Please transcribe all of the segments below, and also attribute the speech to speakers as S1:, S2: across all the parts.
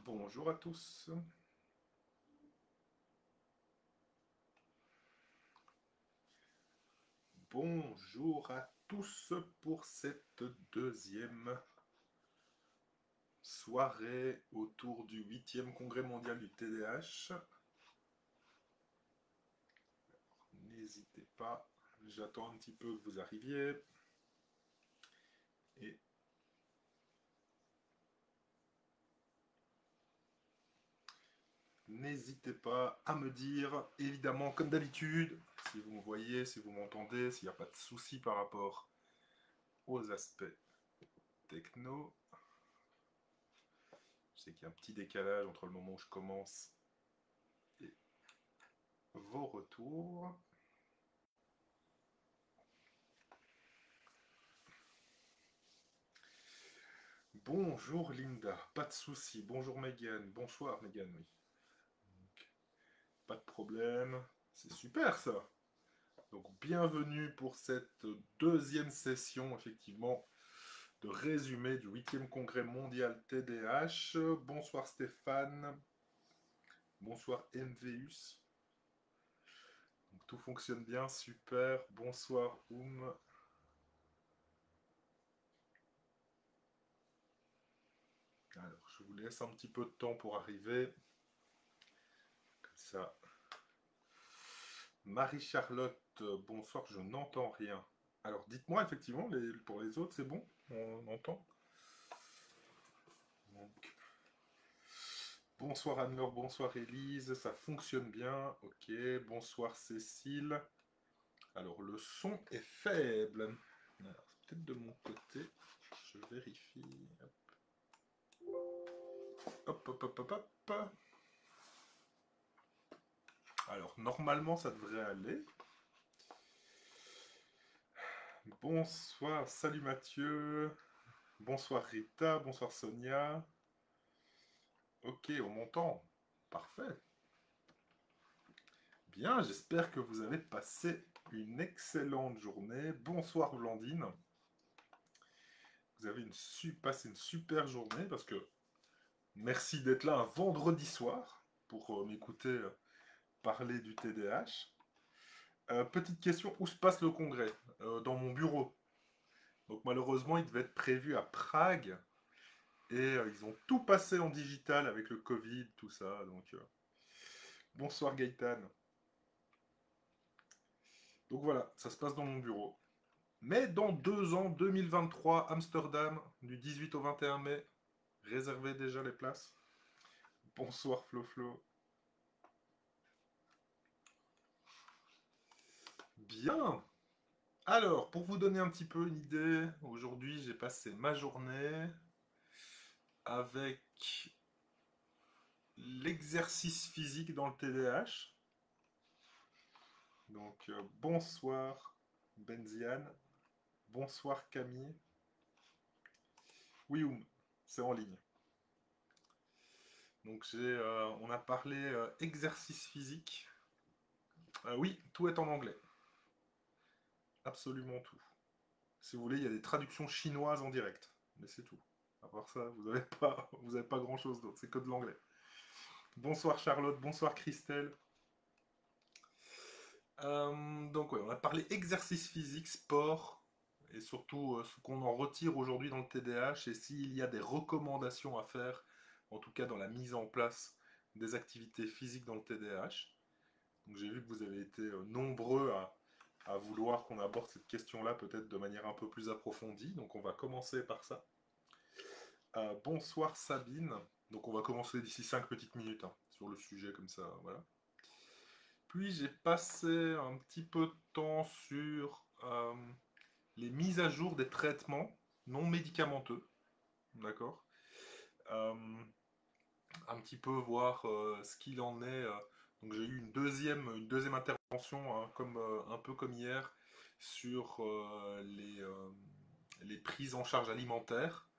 S1: Bonjour à tous. Bonjour à tous pour cette deuxième soirée autour du 8e congrès mondial du TDAH. N'hésitez pas, j'attends un petit peu que vous arriviez. Et n'hésitez pas à me dire, évidemment, comme d'habitude, si vous me voyez, si vous m'entendez, s'il n'y a pas de souci par rapport aux aspects techno. Je sais qu'il y a un petit décalage entre le moment où je commence et vos retours. Bonjour Linda, pas de souci. Bonjour Megan, bonsoir Megan, oui. Donc, pas de problème, c'est super ça. Donc bienvenue pour cette deuxième session, effectivement, de résumé du 8e congrès mondial TDAH. Bonsoir Stéphane, bonsoir MVUS. Donc, tout fonctionne bien, super. Bonsoir Oum. Alors, je vous laisse un petit peu de temps pour arriver. Comme ça. Marie-Charlotte, bonsoir, je n'entends rien. Alors dites-moi effectivement, pour les autres, c'est bon? On entend? Donc, bonsoir Anne-Laure, bonsoir Élise, ça fonctionne bien. Ok, bonsoir Cécile. Alors le son est faible. Alors c'est peut-être de mon côté. Je vérifie. Hop, hop, hop, hop, hop. Alors normalement ça devrait aller. Bonsoir, salut Mathieu. Bonsoir Rita, bonsoir Sonia. Ok, on m'entend. Parfait. Bien, j'espère que vous avez passé une excellente journée. Bonsoir Blandine. Vous avez passé une super journée parce que merci d'être là un vendredi soir pour m'écouter parler du TDAH. Petite question, où se passe le congrès? Dans mon bureau. Donc malheureusement, il devait être prévu à Prague et ils ont tout passé en digital avec le Covid, tout ça. Donc bonsoir Gaëtan. Donc voilà, ça se passe dans mon bureau. Mais dans 2 ans, 2023, Amsterdam, du 18 au 21 mai, réservez déjà les places. Bonsoir Flo Flo. Bien. Alors, pour vous donner un petit peu une idée, aujourd'hui j'ai passé ma journée avec l'exercice physique dans le TDAH. Donc, bonsoir Benziane. Bonsoir Camille. Oui, c'est en ligne. Donc, on a parlé exercice physique. Oui, tout est en anglais. Absolument tout. Si vous voulez, il y a des traductions chinoises en direct. Mais c'est tout. À part ça, vous avez pas grand-chose d'autre. C'est que de l'anglais. Bonsoir Charlotte, bonsoir Christelle. Donc ouais, on a parlé exercice physique, sport, et surtout ce qu'on en retire aujourd'hui dans le TDAH, et s'il y a des recommandations à faire, en tout cas dans la mise en place des activités physiques dans le TDAH. Donc j'ai vu que vous avez été nombreux à vouloir qu'on aborde cette question-là peut-être de manière un peu plus approfondie. Donc on va commencer par ça. Bonsoir Sabine. Donc on va commencer d'ici 5 petites minutes hein, sur le sujet comme ça. Voilà. Puis j'ai passé un petit peu de temps sur les mises à jour des traitements non médicamenteux. D'accord. Euh, un petit peu voir ce qu'il en est. Donc j'ai eu une deuxième intervention, hein, un peu comme hier, sur les prises en charge alimentaires,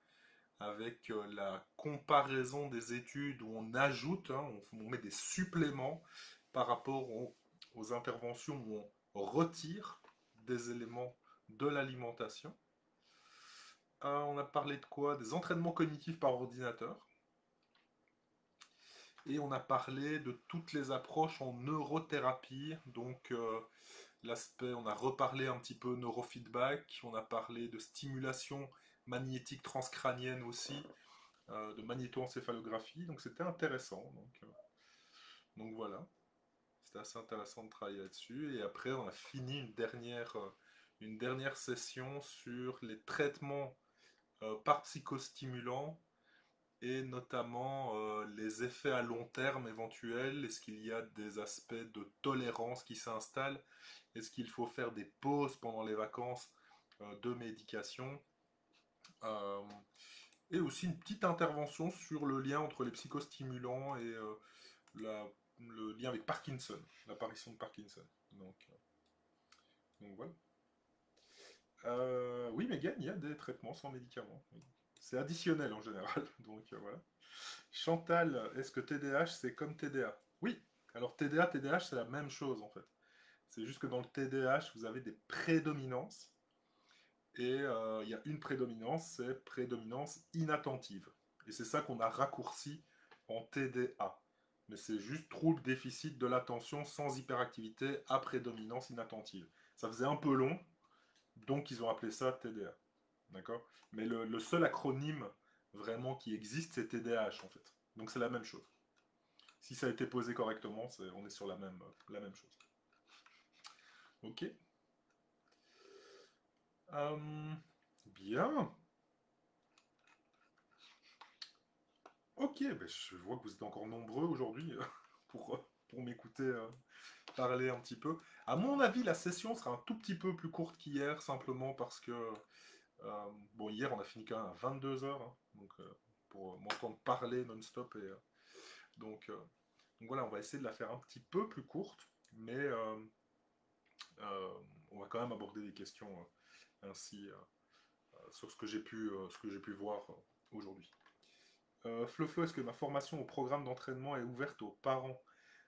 S1: avec la comparaison des études où on ajoute, hein, on met des suppléments par rapport aux interventions où on retire des éléments de l'alimentation. On a parlé de quoi? Des entraînements cognitifs par ordinateur. Et on a parlé de toutes les approches en neurothérapie. Donc l'aspect, on a reparlé un petit peu neurofeedback, on a parlé de stimulation magnétique transcrânienne aussi, de magnétoencéphalographie. Donc c'était intéressant. Donc voilà, c'était assez intéressant de travailler là-dessus. Et après, on a fini une dernière session sur les traitements par psychostimulant et notamment les effets à long terme éventuels. Est-ce qu'il y a des aspects de tolérance qui s'installent? Est-ce qu'il faut faire des pauses pendant les vacances de médication? Euh, et aussi une petite intervention sur le lien entre les psychostimulants et le lien avec Parkinson, l'apparition de Parkinson. Donc voilà. Oui, Megan, il y a des traitements sans médicaments. C'est additionnel en général. Donc voilà. Chantal, est-ce que TDAH c'est comme TDA? Oui. Alors TDA, TDAH c'est la même chose en fait. C'est juste que dans le TDAH vous avez des prédominances et il y a une prédominance, c'est prédominance inattentive. Et c'est ça qu'on a raccourci en TDA. Mais c'est juste trouble déficit de l'attention sans hyperactivité à prédominance inattentive. Ça faisait un peu long, donc ils ont appelé ça TDA. D'accord? Mais le seul acronyme vraiment qui existe, c'est TDAH en fait. Donc c'est la même chose. Si ça a été posé correctement, on est sur la même chose. Ok. Euh, bien. Ok, ben je vois que vous êtes encore nombreux aujourd'hui pour m'écouter parler un petit peu. À mon avis, la session sera un tout petit peu plus courte qu'hier, simplement parce que bon, hier on a fini quand même à 22 heures, hein, donc pour m'entendre parler non-stop donc, euh, donc voilà, on va essayer de la faire un petit peu plus courte, mais euh, on va quand même aborder des questions ainsi sur ce que j'ai pu voir aujourd'hui. Flo, est-ce que ma formation au programme d'entraînement est ouverte aux parents?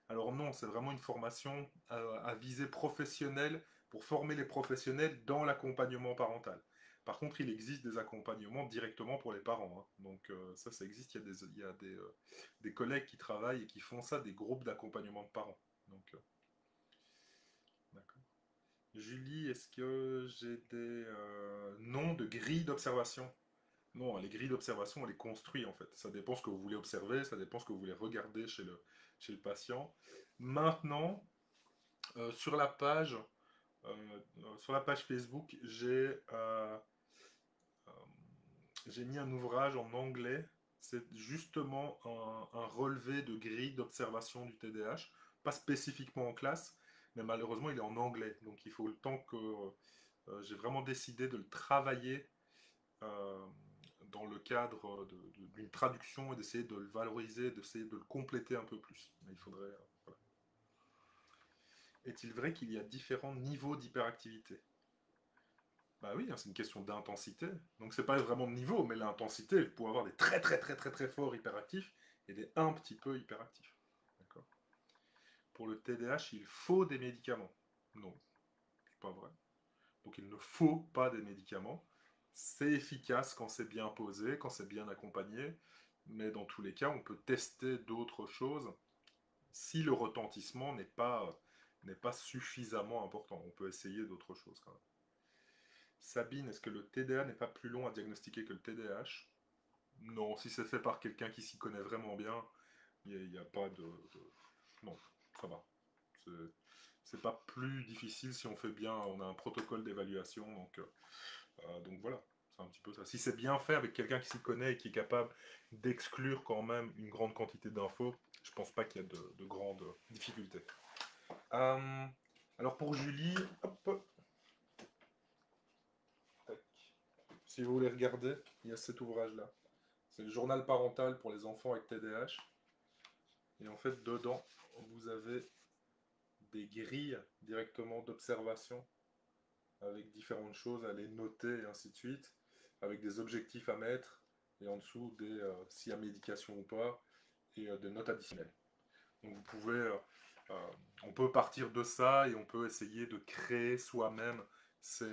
S1: Alors non, c'est vraiment une formation à visée professionnelle pour former les professionnels dans l'accompagnement parental. Par contre, il existe des accompagnements directement pour les parents, hein. Donc ça existe. Il y a des collègues qui travaillent et qui font ça, des groupes d'accompagnement de parents. Donc, d'accord. Julie, est-ce que j'ai des noms de grilles d'observation? Non, les grilles d'observation, on les construit en fait. Ça dépend ce que vous voulez observer, ça dépend ce que vous voulez regarder chez le patient. Maintenant, sur la page, sur la page Facebook, euh, j'ai mis un ouvrage en anglais. C'est justement un relevé de grille d'observation du TDAH, pas spécifiquement en classe, mais malheureusement il est en anglais. Donc il faut le temps que j'ai vraiment décidé de le travailler euh, dans le cadre d'une traduction et d'essayer de le valoriser, d'essayer de le compléter un peu plus. Mais il faudrait. Voilà. Est-il vrai qu'il y a différents niveaux d'hyperactivité? Bah oui, hein, c'est une question d'intensité. Donc c'est pas vraiment de niveau, mais l'intensité, vous pouvez avoir des très très très très très forts hyperactifs et des un petit peu hyperactifs. D'accord. Pour le TDAH, il faut des médicaments. Non, c'est pas vrai. Donc il ne faut pas des médicaments. C'est efficace quand c'est bien posé, quand c'est bien accompagné, mais dans tous les cas, on peut tester d'autres choses si le retentissement n'est pas suffisamment important. On peut essayer d'autres choses quand même. Sabine, est-ce que le TDA n'est pas plus long à diagnostiquer que le TDAH? Non, si c'est fait par quelqu'un qui s'y connaît vraiment bien, il n'y a, pas Non, ça va. C'est pas plus difficile si on fait bien, on a un protocole d'évaluation, donc voilà, c'est un petit peu ça. Si c'est bien fait avec quelqu'un qui s'y connaît et qui est capable d'exclure quand même une grande quantité d'infos, je pense pas qu'il y a de grandes difficultés. Euh, alors pour Julie, hop, tac. Si vous voulez regarder, il y a cet ouvrage-là. C'est le journal parental pour les enfants avec TDAH. Et en fait, dedans, vous avez des grilles directement d'observation avec différentes choses à les noter et ainsi de suite, avec des objectifs à mettre et en dessous s'il y a médication ou pas et des notes additionnelles. Donc vous pouvez, on peut partir de ça et on peut essayer de créer soi-même ces,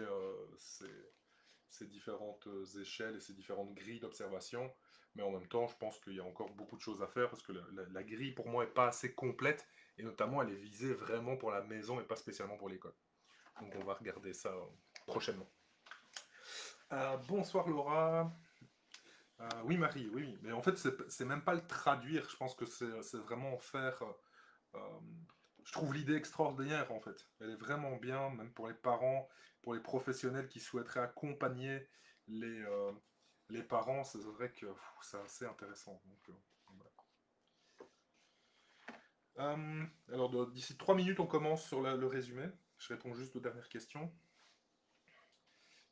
S1: ces différentes échelles et ces différentes grilles d'observation. Mais en même temps, je pense qu'il y a encore beaucoup de choses à faire parce que la grille, pour moi, n'est pas assez complète. Et notamment, elle est visée vraiment pour la maison et pas spécialement pour l'école. Donc, on va regarder ça prochainement. Bonsoir Laura. Oui, Marie, oui, oui. Mais en fait, c'est même pas le traduire. Je pense que c'est vraiment faire. euh, je trouve l'idée extraordinaire, en fait. Elle est vraiment bien, même pour les parents, pour les professionnels qui souhaiteraient accompagner les, euh, les parents. C'est vrai que c'est assez intéressant. Donc, voilà. Alors, d'ici 3 minutes, on commence sur le résumé. Je réponds juste aux dernières questions.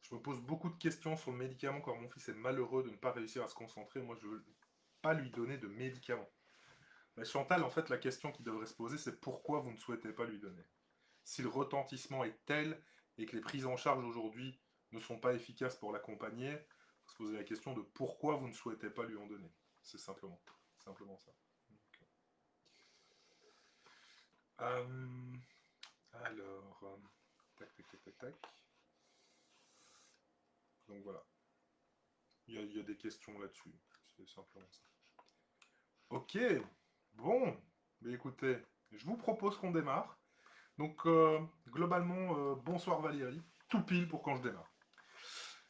S1: Je me pose beaucoup de questions sur le médicament quand mon fils est malheureux de ne pas réussir à se concentrer. Moi, je ne veux pas lui donner de médicaments. Mais Chantal, en fait, la question qui devrait se poser, c'est pourquoi vous ne souhaitez pas lui donner. Si le retentissement est tel et que les prises en charge aujourd'hui ne sont pas efficaces pour l'accompagner, il faut se poser la question de pourquoi vous ne souhaitez pas lui en donner. C'est simplement ça. Euh, alors, tac, tac, tac, tac, tac. Donc voilà. Il y a des questions là-dessus. C'est simplement ça. Ok, bon. Mais écoutez, je vous propose qu'on démarre. Donc, globalement, bonsoir Valérie. Tout pile pour quand je démarre.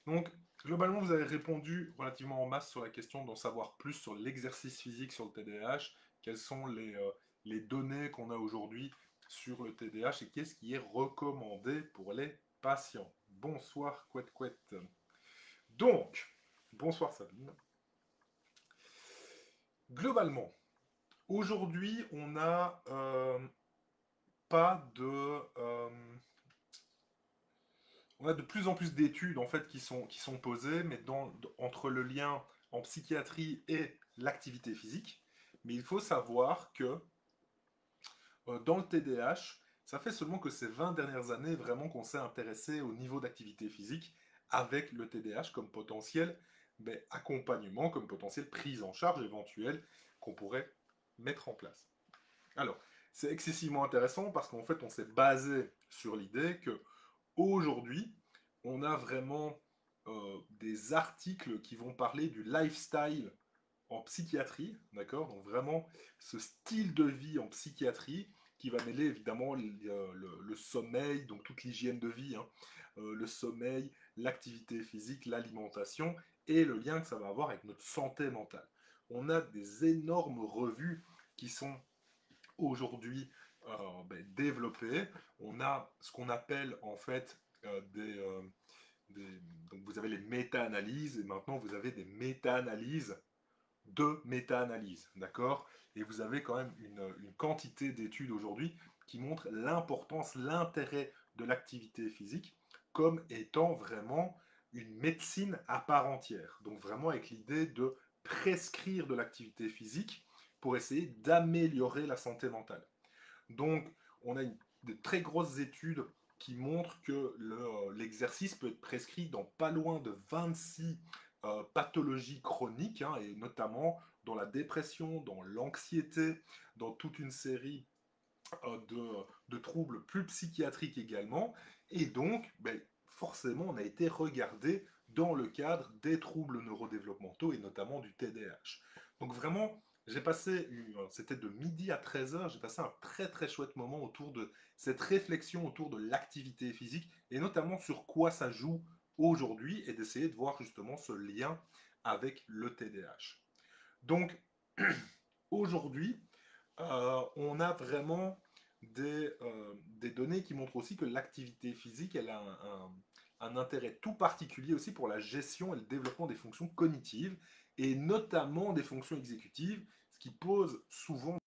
S1: Donc, globalement, vous avez répondu relativement en masse sur la question d'en savoir plus sur l'exercice physique sur le TDAH. Quelles sont les données qu'on a aujourd'hui sur le TDAH et qu'est-ce qui est recommandé pour les patients. Bonsoir, couette couette. Donc, bonsoir Sabine. Globalement, aujourd'hui, on n'a pas de... on a de plus en plus d'études en fait qui sont posées, mais entre le lien en psychiatrie et l'activité physique. Mais il faut savoir que dans le TDAH, ça fait seulement que ces 20 dernières années vraiment qu'on s'est intéressé au niveau d'activité physique avec le TDAH comme potentiel accompagnement, comme potentiel prise en charge éventuelle qu'on pourrait mettre en place. Alors, c'est excessivement intéressant parce qu'en fait, on s'est basé sur l'idée que aujourd'hui, on a vraiment des articles qui vont parler du lifestyle en psychiatrie, d'accord? Donc vraiment ce style de vie en psychiatrie qui va mêler évidemment le sommeil, donc toute l'hygiène de vie, hein, le sommeil, l'activité physique, l'alimentation et le lien que ça va avoir avec notre santé mentale. On a des énormes revues qui sont aujourd'hui développées. On a ce qu'on appelle en fait donc vous avez les méta-analyses et maintenant vous avez des méta-analyses de méta-analyse, d'accord? Et vous avez quand même une quantité d'études aujourd'hui qui montrent l'importance, l'intérêt de l'activité physique comme étant vraiment une médecine à part entière. Donc vraiment avec l'idée de prescrire de l'activité physique pour essayer d'améliorer la santé mentale. Donc on a de très grosses études qui montrent que l'exercice peut être prescrit dans pas loin de 26 pathologies chroniques, hein, et notamment dans la dépression, dans l'anxiété, dans toute une série de troubles plus psychiatriques également. Et donc, forcément, on a été regardé dans le cadre des troubles neurodéveloppementaux et notamment du TDAH. Donc vraiment, j'ai passé, c'était de midi à 13h, j'ai passé un très très chouette moment autour de cette réflexion autour de l'activité physique et notamment sur quoi ça joue aujourd'hui et d'essayer de voir justement ce lien avec le TDAH. Donc aujourd'hui, on a vraiment des données qui montrent aussi que l'activité physique, elle a un intérêt tout particulier aussi pour la gestion et le développement des fonctions cognitives, et notamment des fonctions exécutives, ce qui pose souvent...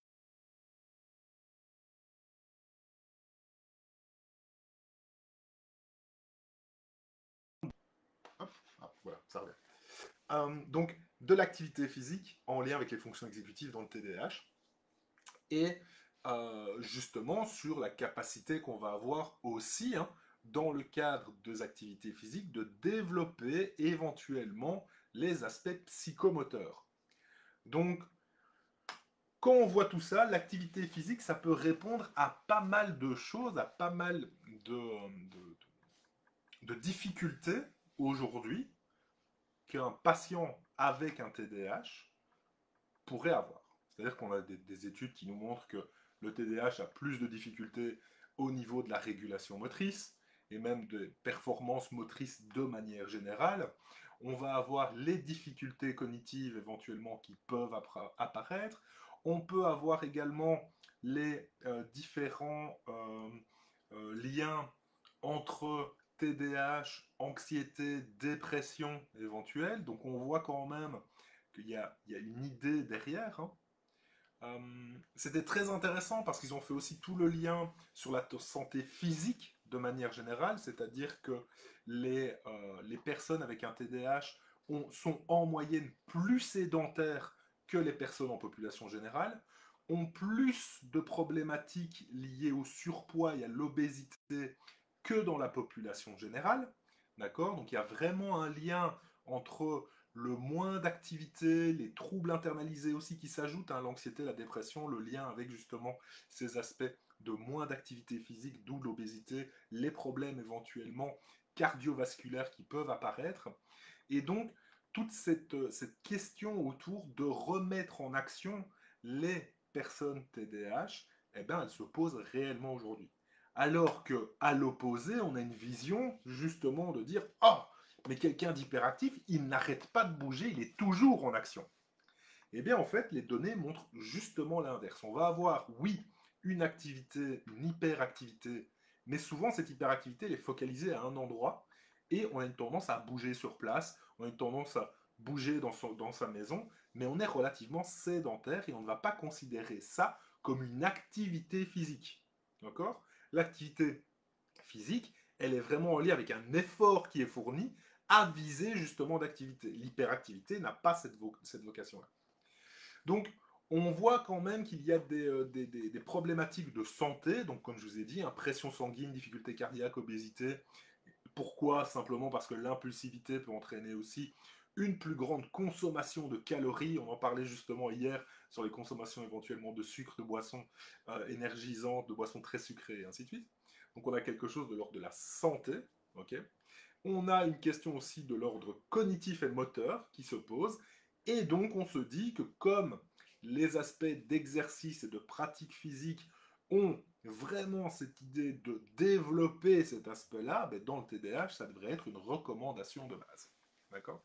S1: Hop, ah, voilà, ça revient. Donc, de l'activité physique en lien avec les fonctions exécutives dans le TDAH, et justement sur la capacité qu'on va avoir aussi, hein, dans le cadre des activités physiques, de développer éventuellement les aspects psychomoteurs. Donc, quand on voit tout ça, l'activité physique, ça peut répondre à pas mal de choses, à pas mal de difficultés aujourd'hui qu'un patient avec un TDAH pourrait avoir. C'est-à-dire qu'on a des études qui nous montrent que le TDAH a plus de difficultés au niveau de la régulation motrice et même des performances motrices de manière générale. On va avoir les difficultés cognitives éventuellement qui peuvent apparaître. On peut avoir également les différents liens entre TDAH, anxiété, dépression éventuelle. Donc on voit quand même qu'il y a une idée derrière. Hein. C'était très intéressant parce qu'ils ont fait aussi tout le lien sur la santé physique de manière générale, c'est-à-dire que les personnes avec un TDAH sont en moyenne plus sédentaires que les personnes en population générale, ont plus de problématiques liées au surpoids et à l'obésité que dans la population générale. D'accord? Donc il y a vraiment un lien entre le moins d'activité, les troubles internalisés aussi qui s'ajoutent, hein, l'anxiété, la dépression, le lien avec justement ces aspects de moins d'activité physique, d'où l'obésité, les problèmes éventuellement cardiovasculaires qui peuvent apparaître. Et donc, toute cette question autour de remettre en action les personnes TDAH, eh ben, elle se pose réellement aujourd'hui. Alors que, à l'opposé, on a une vision justement de dire « Oh, mais quelqu'un d'hyperactif, il n'arrête pas de bouger, il est toujours en action. » Eh bien, en fait, les données montrent justement l'inverse. On va avoir, oui, une activité, une hyperactivité, mais souvent, cette hyperactivité, elle est focalisée à un endroit, et on a une tendance à bouger sur place, on a une tendance à bouger dans sa maison, mais on est relativement sédentaire, et on ne va pas considérer ça comme une activité physique. D'accord? L'activité physique, elle est vraiment en lien avec un effort qui est fourni à viser justement d'activité. L'hyperactivité n'a pas cette vocation-là. Donc, on voit quand même qu'il y a des problématiques de santé, donc comme je vous ai dit, hein, pression sanguine, difficulté cardiaque, obésité. Pourquoi? Simplement parce que l'impulsivité peut entraîner aussi une plus grande consommation de calories. On en parlait justement hier sur les consommations éventuellement de sucre, de boissons énergisantes, de boissons très sucrées, et ainsi de suite. Donc on a quelque chose de l'ordre de la santé. Okay, on a une question aussi de l'ordre cognitif et moteur qui se pose. Et donc on se dit que comme les aspects d'exercice et de pratique physique ont vraiment cette idée de développer cet aspect-là, ben dans le TDAH, ça devrait être une recommandation de base. D'accord?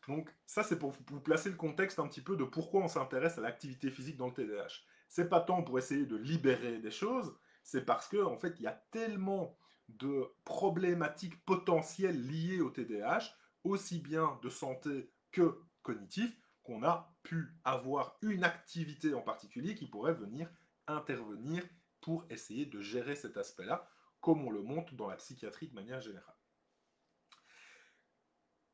S1: Donc ça, c'est pour vous placer le contexte un petit peu de pourquoi on s'intéresse à l'activité physique dans le TDAH. C'est pas tant pour essayer de libérer des choses, c'est parce que en fait, il y a tellement de problématiques potentielles liées au TDAH, aussi bien de santé que cognitif, qu'on a pu avoir une activité en particulier qui pourrait venir intervenir pour essayer de gérer cet aspect-là, comme on le montre dans la psychiatrie de manière générale.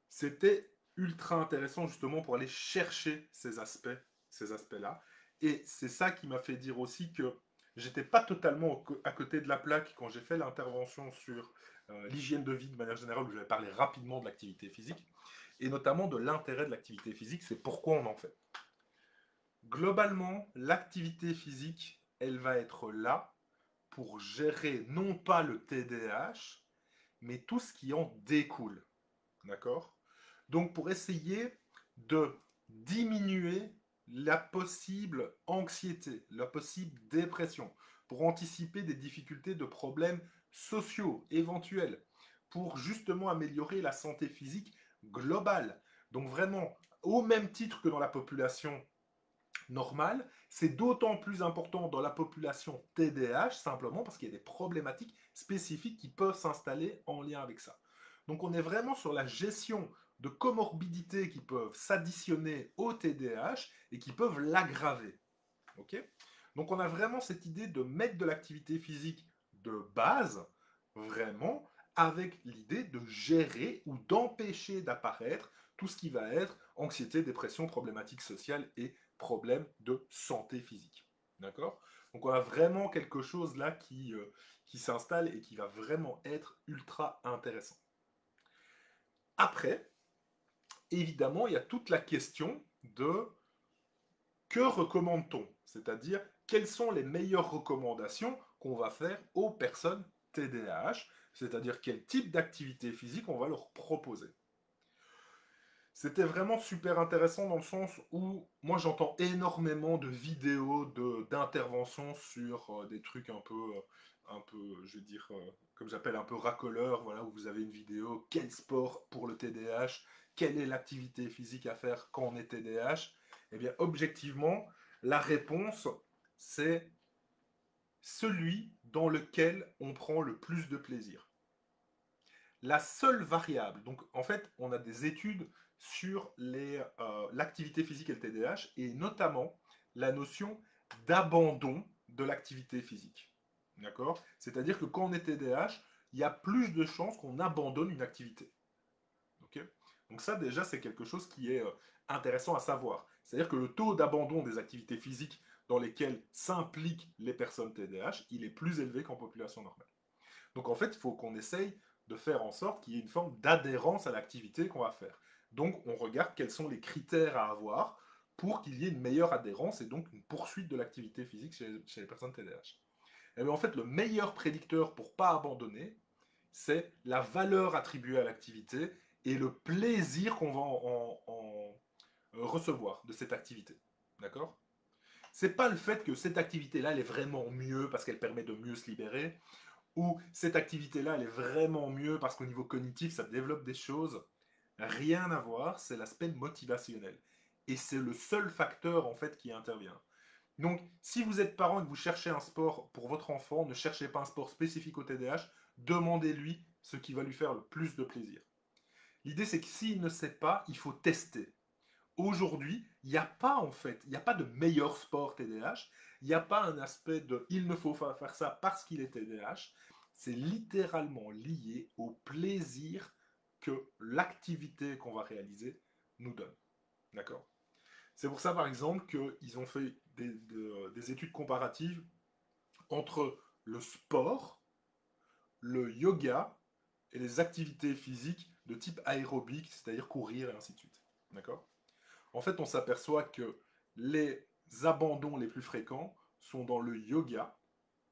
S1: C'était ultra intéressant justement pour aller chercher ces aspects-là. Et c'est ça qui m'a fait dire aussi que j'étais pas totalement à côté de la plaque quand j'ai fait l'intervention sur l'hygiène de vie de manière générale, où j'avais parlé rapidement de l'activité physique, et notamment de l'intérêt de l'activité physique, c'est pourquoi on en fait. Globalement, l'activité physique, elle va être là pour gérer non pas le TDAH, mais tout ce qui en découle. D'accord? Donc pour essayer de diminuer la possible anxiété, la possible dépression, pour anticiper des difficultés de problèmes sociaux éventuels, pour justement améliorer la santé physique globale. Donc vraiment, au même titre que dans la population normale, c'est d'autant plus important dans la population TDAH, simplement parce qu'il y a des problématiques spécifiques qui peuvent s'installer en lien avec ça. Donc on est vraiment sur la gestion de comorbidités qui peuvent s'additionner au TDAH et qui peuvent l'aggraver. Okay, donc on a vraiment cette idée de mettre de l'activité physique de base, vraiment, avec l'idée de gérer ou d'empêcher d'apparaître tout ce qui va être anxiété, dépression, problématiques sociales et problèmes de santé physique. D'accord? Donc on a vraiment quelque chose là qui s'installe et qui va vraiment être ultra intéressant. Après, évidemment, il y a toute la question de que recommande-t-on? C'est-à-dire, quelles sont les meilleures recommandations qu'on va faire aux personnes TDAH, c'est-à-dire quel type d'activité physique on va leur proposer. C'était vraiment super intéressant dans le sens où moi j'entends énormément de vidéos d'interventions sur des trucs un peu, je vais dire, comme j'appelle un peu racoleur, voilà, où vous avez une vidéo, quel sport pour le TDAH, quelle est l'activité physique à faire quand on est TDAH. Eh bien, objectivement, la réponse, c'est celui dans lequel on prend le plus de plaisir. La seule variable, donc en fait, on a des études sur l'activité physique et le TDAH, et notamment la notion d'abandon de l'activité physique. D'accord? C'est-à-dire que quand on est TDAH, il y a plus de chances qu'on abandonne une activité. Okay? Donc ça, déjà, c'est quelque chose qui est intéressant à savoir. C'est-à-dire que le taux d'abandon des activités physiques dans lesquelles s'impliquent les personnes TDAH, il est plus élevé qu'en population normale. Donc en fait, il faut qu'on essaye de faire en sorte qu'il y ait une forme d'adhérence à l'activité qu'on va faire. Donc on regarde quels sont les critères à avoir pour qu'il y ait une meilleure adhérence et donc une poursuite de l'activité physique chez les personnes TDAH. Et bien, en fait, le meilleur prédicteur pour ne pas abandonner, c'est la valeur attribuée à l'activité et le plaisir qu'on va recevoir de cette activité. D'accord? C'est pas le fait que cette activité-là, elle est vraiment mieux parce qu'elle permet de mieux se libérer, ou cette activité-là, elle est vraiment mieux parce qu'au niveau cognitif, ça développe des choses. Rien à voir, c'est l'aspect motivationnel. Et c'est le seul facteur, en fait, qui intervient. Donc, si vous êtes parent et que vous cherchez un sport pour votre enfant, ne cherchez pas un sport spécifique au TDAH, demandez-lui ce qui va lui faire le plus de plaisir. L'idée, c'est que s'il ne sait pas, il faut tester. Aujourd'hui, il n'y a pas en fait, il n'y a pas de meilleur sport TDAH, il n'y a pas un aspect de il ne faut pas faire ça parce qu'il est TDAH, c'est littéralement lié au plaisir que l'activité qu'on va réaliser nous donne. D'accord? C'est pour ça par exemple qu'ils ont fait des études comparatives entre le sport, le yoga et les activités physiques de type aérobique, c'est-à-dire courir et ainsi de suite. D'accord? En fait, on s'aperçoit que les abandons les plus fréquents sont dans le yoga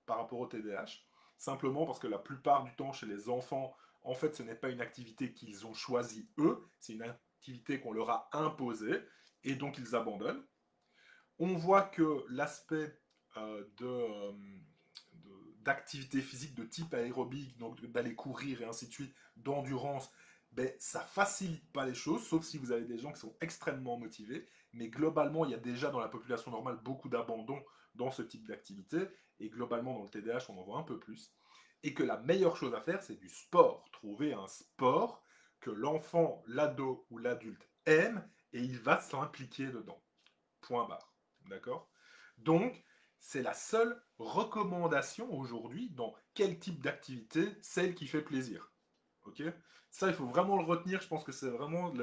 S1: par rapport au TDAH, simplement parce que la plupart du temps chez les enfants, en fait, ce n'est pas une activité qu'ils ont choisie eux, c'est une activité qu'on leur a imposée, et donc ils abandonnent. On voit que l'aspect d'activité physique de type aérobique, donc d'aller courir et ainsi de suite, d'endurance, ben, ça facilite pas les choses, sauf si vous avez des gens qui sont extrêmement motivés. Mais globalement, il y a déjà dans la population normale beaucoup d'abandon dans ce type d'activité. Et globalement, dans le TDAH, on en voit un peu plus. Et que la meilleure chose à faire, c'est du sport. Trouver un sport que l'enfant, l'ado ou l'adulte aime et il va s'impliquer dedans. Point barre. D'accord? Donc, c'est la seule recommandation aujourd'hui dans quel type d'activité, celle qui fait plaisir. Ok? Ça, il faut vraiment le retenir. Je pense que c'est vraiment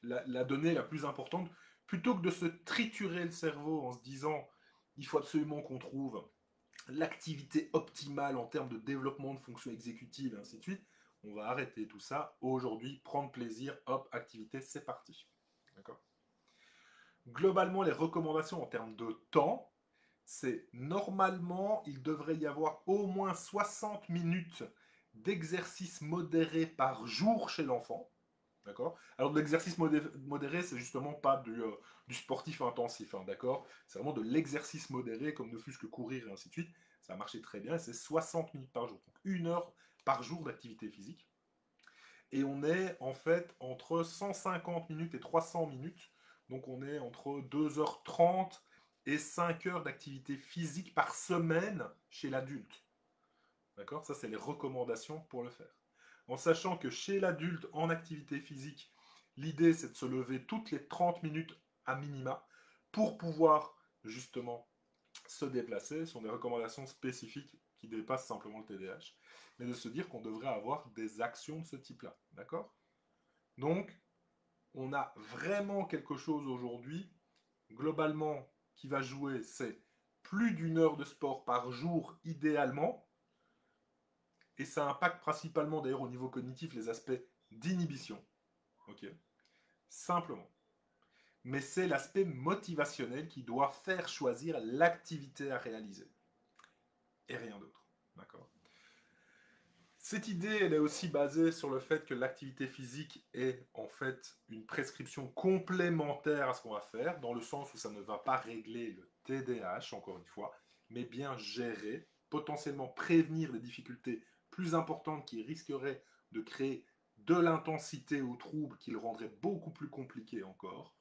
S1: la donnée la plus importante. Plutôt que de se triturer le cerveau en se disant il faut absolument qu'on trouve l'activité optimale en termes de développement de fonctions exécutives et ainsi de suite, on va arrêter tout ça. Aujourd'hui, prendre plaisir, hop, activité, c'est parti. D'accord? Globalement, les recommandations en termes de temps, c'est normalement, il devrait y avoir au moins 60 minutes d'exercice modéré par jour chez l'enfant. D'accord? Alors, de l'exercice modéré, c'est justement pas du sportif intensif. Hein, d'accord? C'est vraiment de l'exercice modéré, comme ne fût-ce que courir et ainsi de suite. Ça a marché très bien et c'est 60 minutes par jour. Donc, 1 heure par jour d'activité physique. Et on est en fait entre 150 minutes et 300 minutes. Donc on est entre 2h30 et 5 heures d'activité physique par semaine chez l'adulte. D'accord? Ça, c'est les recommandations pour le faire. En sachant que chez l'adulte, en activité physique, l'idée, c'est de se lever toutes les 30 minutes à minima pour pouvoir justement se déplacer. Ce sont des recommandations spécifiques qui dépassent simplement le TDAH, mais de se dire qu'on devrait avoir des actions de ce type-là. D'accord? Donc, on a vraiment quelque chose aujourd'hui, globalement, qui va jouer, c'est plus d'1 heure de sport par jour, idéalement, et ça impacte principalement, d'ailleurs, au niveau cognitif, les aspects d'inhibition. Ok? Simplement. Mais c'est l'aspect motivationnel qui doit faire choisir l'activité à réaliser. Et rien d'autre. D'accord? Cette idée, elle est aussi basée sur le fait que l'activité physique est en fait une prescription complémentaire à ce qu'on va faire, dans le sens où ça ne va pas régler le TDAH, encore une fois, mais bien gérer, potentiellement prévenir des difficultés plus importantes qui risqueraient de créer de l'intensité au trouble qui le rendrait beaucoup plus compliqué encore,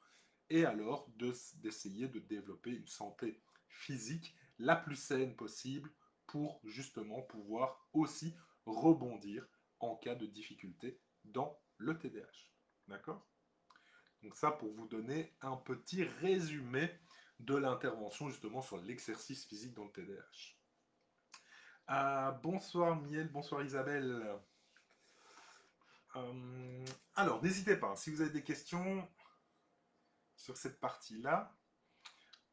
S1: et alors d'essayer de développer une santé physique la plus saine possible pour justement pouvoir aussi rebondir en cas de difficulté dans le TDAH. D'accord? Donc ça pour vous donner un petit résumé de l'intervention justement sur l'exercice physique dans le TDAH. Bonsoir Miel, bonsoir Isabelle. Alors n'hésitez pas, si vous avez des questions sur cette partie-là.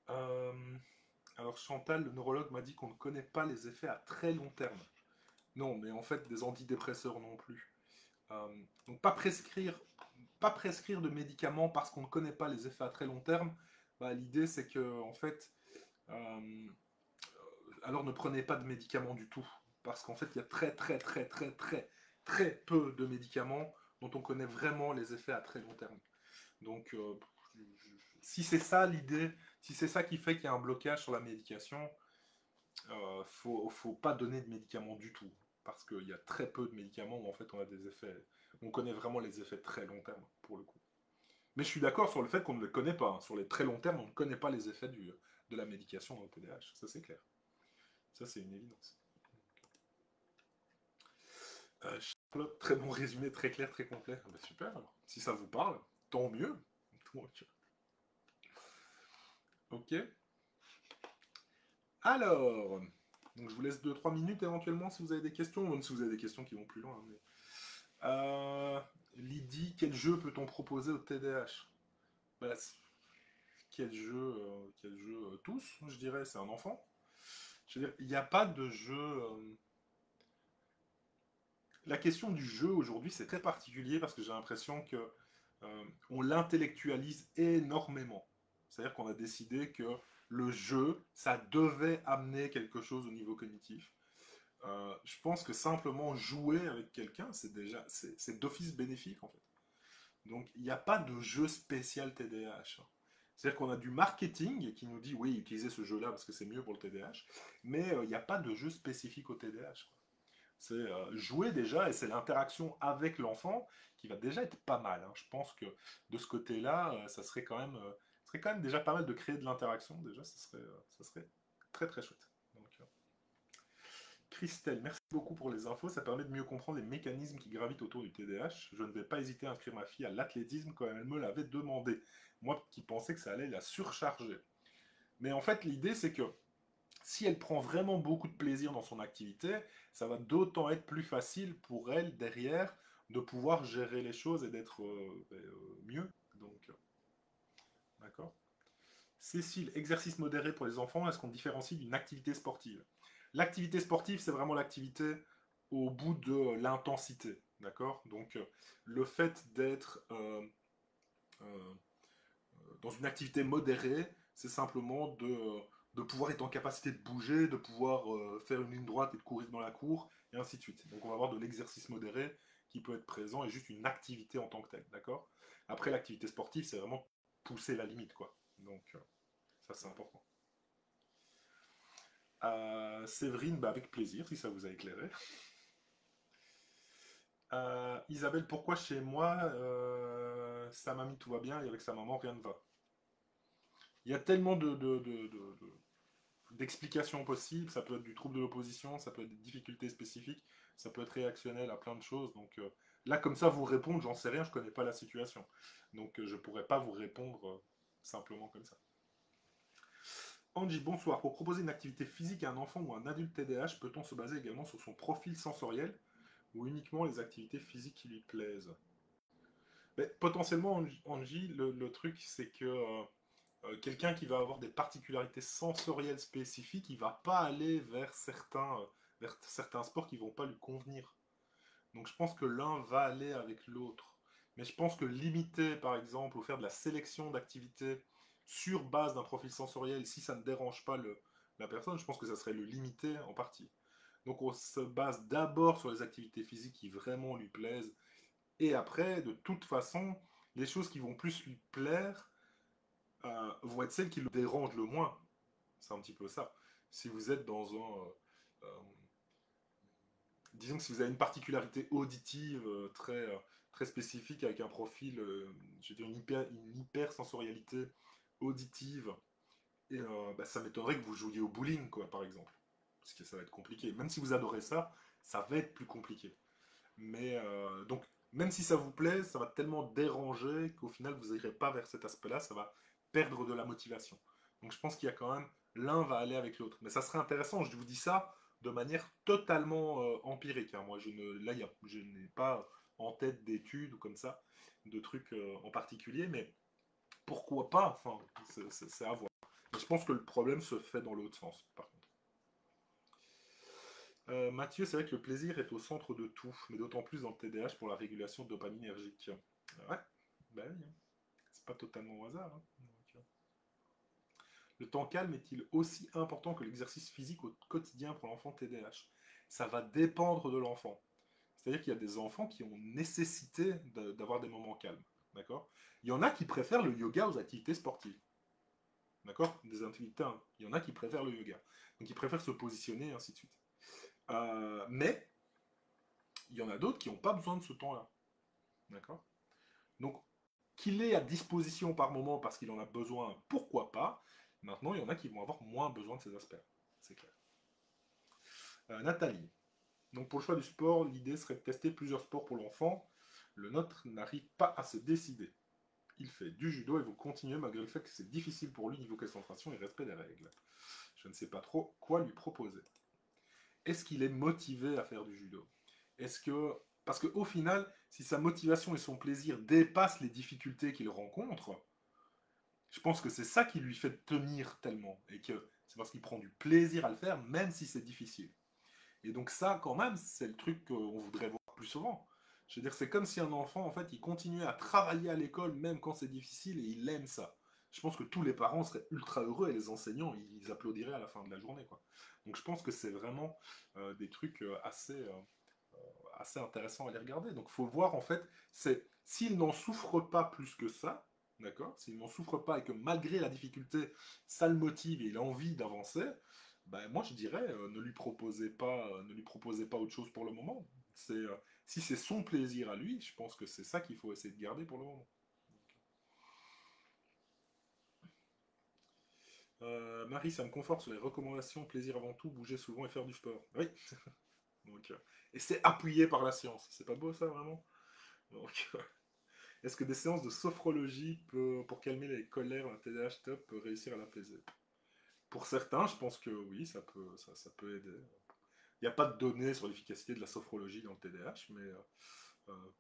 S1: Alors Chantal, le neurologue, m'a dit qu'on ne connaît pas les effets à très long terme. Non, mais en fait des antidépresseurs non plus. Donc pas prescrire de médicaments parce qu'on ne connaît pas les effets à très long terme. Bah, l'idée c'est que en fait, euh, alors ne prenez pas de médicaments du tout parce qu'en fait il y a très peu de médicaments dont on connaît vraiment les effets à très long terme. Donc si c'est ça l'idée, si c'est ça qui fait qu'il y a un blocage sur la médication, faut pas donner de médicaments du tout parce qu'il y a très peu de médicaments où en fait on a des effets, on connaît vraiment les effets très long terme pour le coup. Mais je suis d'accord sur le fait qu'on ne le connaît pas. Hein. Sur les très long terme, on ne connaît pas les effets de la médication dans le TDAH. Ça, c'est clair. Ça, c'est une évidence. Charlotte, très bon résumé, très clair, très complet. Ah bah super, alors. Si ça vous parle, tant mieux. Ok. Alors, donc je vous laisse 2-3 minutes éventuellement si vous avez des questions, même si vous avez des questions qui vont plus loin. Mais... Lydie, quel jeu peut-on proposer au TDAH? Bah, quel jeu tous, je dirais, c'est un enfant. Je veux dire, il n'y a pas de jeu. La question du jeu aujourd'hui, c'est très particulier parce que j'ai l'impression que on l'intellectualise énormément. C'est-à-dire qu'on a décidé que le jeu, ça devait amener quelque chose au niveau cognitif. Je pense que simplement jouer avec quelqu'un, c'est déjà, c'est d'office bénéfique en fait. Donc il n'y a pas de jeu spécial TDAH. C'est-à-dire qu'on a du marketing qui nous dit oui, utilisez ce jeu-là parce que c'est mieux pour le TDAH, mais il n'y a pas de jeu spécifique au TDAH. Quoi. C'est jouer déjà et c'est l'interaction avec l'enfant qui va déjà être pas mal. Hein. Je pense que de ce côté-là, ça serait quand même déjà pas mal de créer de l'interaction. Déjà, ça serait très très chouette. Donc, Christelle, merci beaucoup pour les infos. Ça permet de mieux comprendre les mécanismes qui gravitent autour du TDAH. Je ne vais pas hésiter à inscrire ma fille à l'athlétisme quand elle me l'avait demandé. Moi qui pensais que ça allait la surcharger. Mais en fait, l'idée, c'est que si elle prend vraiment beaucoup de plaisir dans son activité, ça va d'autant être plus facile pour elle derrière de pouvoir gérer les choses et d'être mieux. Donc, d'accord. Cécile, exercice modéré pour les enfants, est-ce qu'on différencie d'une activité sportive? L'activité sportive, c'est vraiment l'activité au bout de l'intensité, d'accord? Donc, le fait d'être euh, dans une activité modérée, c'est simplement de pouvoir être en capacité de bouger, de pouvoir faire une ligne droite et de courir dans la cour, et ainsi de suite. Donc on va avoir de l'exercice modéré qui peut être présent et juste une activité en tant que telle, d'accord? Après, l'activité sportive, c'est vraiment pousser la limite, quoi. Donc ça, c'est important. Séverine, bah, avec plaisir, si ça vous a éclairé. Isabelle, pourquoi chez moi, sa mamie tout va bien et avec sa maman rien ne va? Il y a tellement d'explications possibles, ça peut être du trouble de l'opposition, ça peut être des difficultés spécifiques, ça peut être réactionnel à plein de choses. Donc là, comme ça, vous répondre, j'en sais rien, je connais pas la situation. Donc je pourrais pas vous répondre simplement comme ça. Angie, bonsoir. Pour proposer une activité physique à un enfant ou à un adulte TDAH, peut-on se baser également sur son profil sensoriel ou uniquement les activités physiques qui lui plaisent? Mais potentiellement, Angie, le truc, c'est que quelqu'un qui va avoir des particularités sensorielles spécifiques, il va pas aller vers certains sports qui vont pas lui convenir. Donc je pense que l'un va aller avec l'autre. Mais je pense que limiter, par exemple, ou faire de la sélection d'activités sur base d'un profil sensoriel, si ça ne dérange pas la personne, je pense que ça serait le limiter en partie. Donc on se base d'abord sur les activités physiques qui vraiment lui plaisent. Et après, de toute façon, les choses qui vont plus lui plaire vont être celles qui le dérangent le moins. C'est un petit peu ça. Si vous êtes dans un... disons que si vous avez une particularité auditive très spécifique avec un profil, je veux dire une hyper sensorialité auditive, et bah, ça m'étonnerait que vous jouiez au bowling, quoi, par exemple. Parce que ça va être compliqué. Même si vous adorez ça, ça va être plus compliqué. Mais donc, même si ça vous plaît, ça va tellement déranger qu'au final, vous n'irez pas vers cet aspect-là, ça va perdre de la motivation. Donc, je pense qu'il y a quand même, l'un va aller avec l'autre. Mais ça serait intéressant, je vous dis ça de manière totalement empirique, hein. Moi, là, je n'ai pas en tête d'études ou comme ça, de trucs en particulier, mais pourquoi pas? Enfin, c'est à voir. Mais je pense que le problème se fait dans l'autre sens, par contre. Mathieu, c'est vrai que le plaisir est au centre de tout, mais d'autant plus dans le TDAH pour la régulation dopaminergique. Ouais, bah oui, hein. C'est pas totalement au hasard, hein. Donc, le temps calme est-il aussi important que l'exercice physique au quotidien pour l'enfant TDAH? Ça va dépendre de l'enfant. C'est-à-dire qu'il y a des enfants qui ont nécessité d'avoir des moments calmes. D'accord. Il y en a qui préfèrent le yoga aux activités sportives. D'accord. Des activités, hein. Il y en a qui préfèrent le yoga. Donc ils préfèrent se positionner, et ainsi de suite. Mais il y en a d'autres qui n'ont pas besoin de ce temps-là. D'accord. Donc, qu'il ait à disposition par moment parce qu'il en a besoin, pourquoi pas. Maintenant, il y en a qui vont avoir moins besoin de ces aspects. C'est clair. Nathalie. Donc, pour le choix du sport, l'idée serait de tester plusieurs sports pour l'enfant. Le nôtre n'arrive pas à se décider. Il fait du judo et vous continuez malgré le fait que c'est difficile pour lui niveau concentration et respect des règles. Je ne sais pas trop quoi lui proposer. Est-ce qu'il est motivé à faire du judo? Est-ce que... Parce qu'au final, si sa motivation et son plaisir dépassent les difficultés qu'il rencontre, je pense que c'est ça qui lui fait tenir tellement. Et que c'est parce qu'il prend du plaisir à le faire, même si c'est difficile. Et donc ça, quand même, c'est le truc qu'on voudrait voir plus souvent. Je veux dire, c'est comme si un enfant, en fait, il continuait à travailler à l'école, même quand c'est difficile, et il aime ça. Je pense que tous les parents seraient ultra heureux, et les enseignants, ils applaudiraient à la fin de la journée, quoi. Donc je pense que c'est vraiment des trucs assez intéressants à les regarder. Donc il faut voir, en fait, c'est s'il n'en souffre pas plus que ça, d'accord. S'il n'en souffre pas et que malgré la difficulté, ça le motive et il a envie d'avancer, ben, moi je dirais ne lui proposez pas autre chose pour le moment. Si c'est son plaisir à lui, je pense que c'est ça qu'il faut essayer de garder pour le moment. Marie, ça me conforte sur les recommandations, plaisir avant tout, bouger souvent et faire du sport. Oui. Donc, et c'est appuyé par la science. C'est pas beau ça vraiment. Donc, est-ce que des séances de sophrologie pour calmer les colères, un TDAH top peut réussir à l'apaiser? Pour certains, je pense que oui, ça peut aider. Il n'y a pas de données sur l'efficacité de la sophrologie dans le TDAH, mais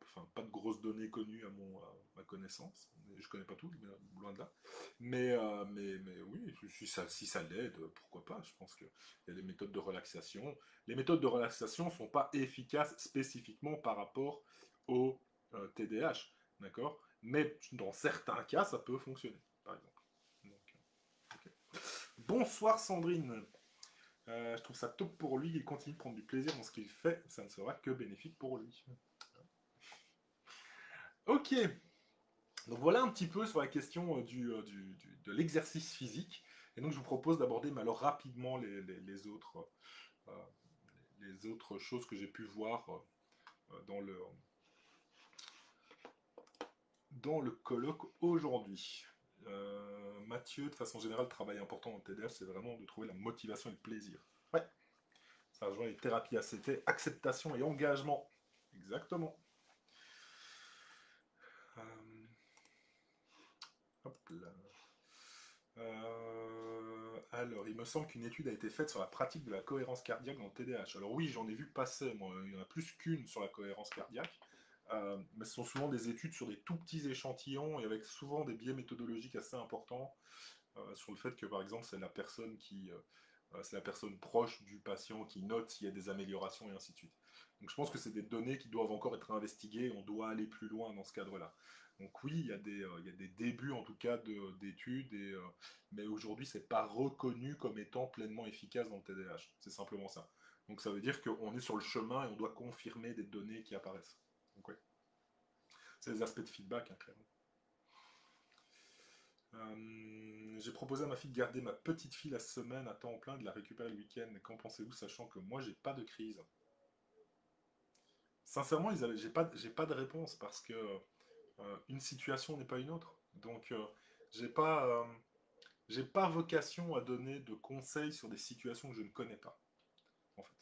S1: enfin, pas de grosses données connues à ma connaissance. Je ne connais pas tout, mais loin de là. Mais oui, si ça l'aide, pourquoi pas. Je pense qu'il y a des méthodes de relaxation. Les méthodes de relaxation ne sont pas efficaces spécifiquement par rapport au TDAH, d'accord. Mais dans certains cas, ça peut fonctionner, par exemple. Donc, okay. Bonsoir Sandrine. Je trouve ça top pour lui, il continue de prendre du plaisir dans ce qu'il fait, ça ne sera que bénéfique pour lui. Ok, donc voilà un petit peu sur la question de l'exercice physique, et donc je vous propose d'aborder alors rapidement euh, les autres choses que j'ai pu voir dans le colloque aujourd'hui. Mathieu, de façon générale, le travail important en TDAH, c'est vraiment de trouver la motivation et le plaisir. Ouais, ça rejoint les thérapies ACT, acceptation et engagement. Exactement. Euh, hop là. Alors, il me semble qu'une étude a été faite sur la pratique de la cohérence cardiaque dans le TDAH. Alors oui, j'en ai vu passer, moi, il y en a plus qu'une sur la cohérence cardiaque, mais ce sont souvent des études sur des tout petits échantillons et avec souvent des biais méthodologiques assez importants sur le fait que, par exemple, c'est la personne proche du patient qui note s'il y a des améliorations et ainsi de suite. Donc je pense que c'est des données qui doivent encore être investiguées, on doit aller plus loin dans ce cadre-là. Donc oui, il y a des débuts en tout cas d'études, mais aujourd'hui, c'est pas reconnu comme étant pleinement efficace dans le TDAH. C'est simplement ça. Donc ça veut dire qu'on est sur le chemin et on doit confirmer des données qui apparaissent. Donc ouais, c'est les aspects de feedback, hein, clairement. J'ai proposé à ma fille de garder ma petite fille la semaine à temps plein, de la récupérer le week-end. Qu'en pensez-vous, sachant que moi, j'ai pas de crise? Sincèrement, j'ai pas de réponse parce que une situation n'est pas une autre. Donc, j'ai pas, j'ai pas vocation à donner de conseils sur des situations que je ne connais pas, en fait.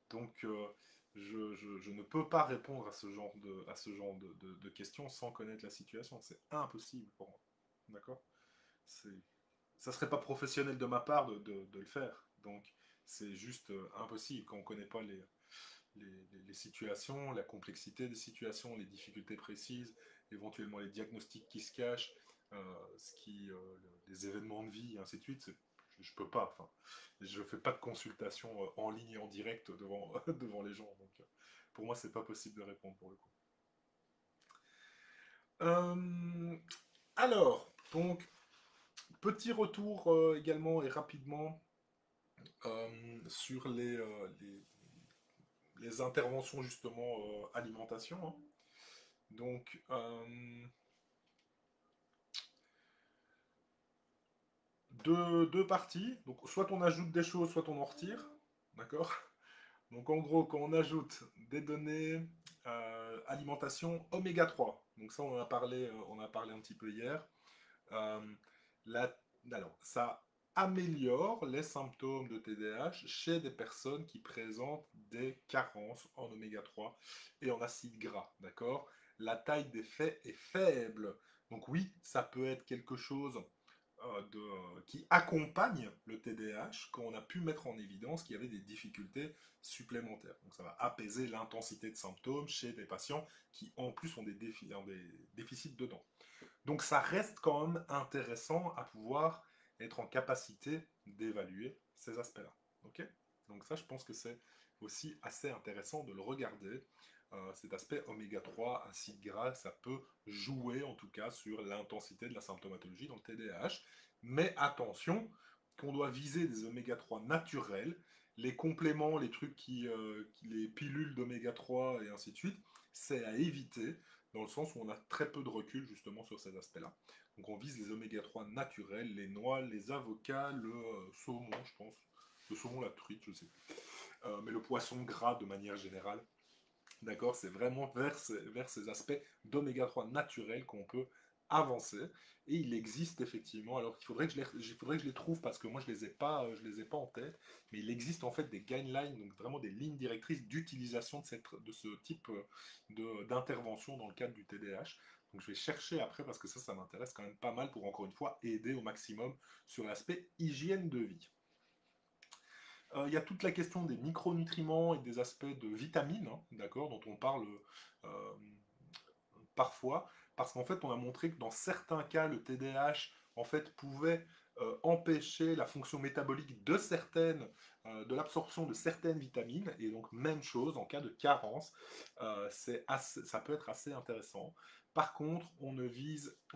S1: Donc, je ne peux pas répondre à ce genre de questions sans connaître la situation. C'est impossible pour moi. D'accord? C'est, ça serait pas professionnel de ma part de le faire. Donc, c'est juste impossible quand on ne connaît pas les situations, la complexité des situations, les difficultés précises, éventuellement les diagnostics qui se cachent, les événements de vie, et ainsi de suite. Je peux pas. Enfin, je fais pas de consultation en ligne et en direct devant, devant les gens. Donc, pour moi, c'est pas possible de répondre pour le coup. Euh, donc, petit retour également et rapidement sur les interventions justement alimentation, hein. Donc, deux parties. Donc, soit on ajoute des choses, soit on en retire. D'accord? Donc, en gros, quand on ajoute des données alimentation oméga 3, donc ça, on en a parlé un petit peu hier. Euh, la- alors, ça améliore les symptômes de TDAH chez des personnes qui présentent des carences en oméga 3 et en acides gras, d'accord? La taille d'effet est faible. Donc oui, ça peut être quelque chose qui accompagne le TDAH quand on a pu mettre en évidence qu'il y avait des difficultés supplémentaires. Donc ça va apaiser l'intensité de symptômes chez des patients qui en plus ont ont des déficits dedans. Donc ça reste quand même intéressant à pouvoir être en capacité d'évaluer ces aspects-là. Ok? Donc ça, je pense que c'est aussi assez intéressant de le regarder. Cet aspect oméga 3, acide gras, ça peut jouer en tout cas sur l'intensité de la symptomatologie dans le TDAH. Mais attention, qu'on doit viser des oméga 3 naturels, les compléments, les trucs les pilules d'oméga 3 et ainsi de suite, c'est à éviter dans le sens où on a très peu de recul justement sur ces aspects-là. Donc on vise les oméga 3 naturels, les noix, les avocats, le saumon, je pense. Le saumon, la truite, je sais plus. Mais le poisson gras de manière générale. D'accord? C'est vraiment vers ces aspects d'oméga 3 naturels qu'on peut avancer. Et il existe effectivement, alors il faudrait que je les trouve parce que moi je les ai pas en tête, mais il existe en fait des guidelines, donc vraiment des lignes directrices d'utilisation de ce type d'intervention dans le cadre du TDAH. Donc je vais chercher après parce que ça m'intéresse quand même pas mal pour encore une fois aider au maximum sur l'aspect hygiène de vie. Il y a toute la question des micronutriments et des aspects de vitamines, hein, d'accord, dont on parle euh, parfois, parce qu'en fait, on a montré que dans certains cas, le TDAH en fait pouvait empêcher la fonction métabolique de l'absorption de certaines vitamines, et donc même chose en cas de carence, ça peut être assez intéressant. Par contre, on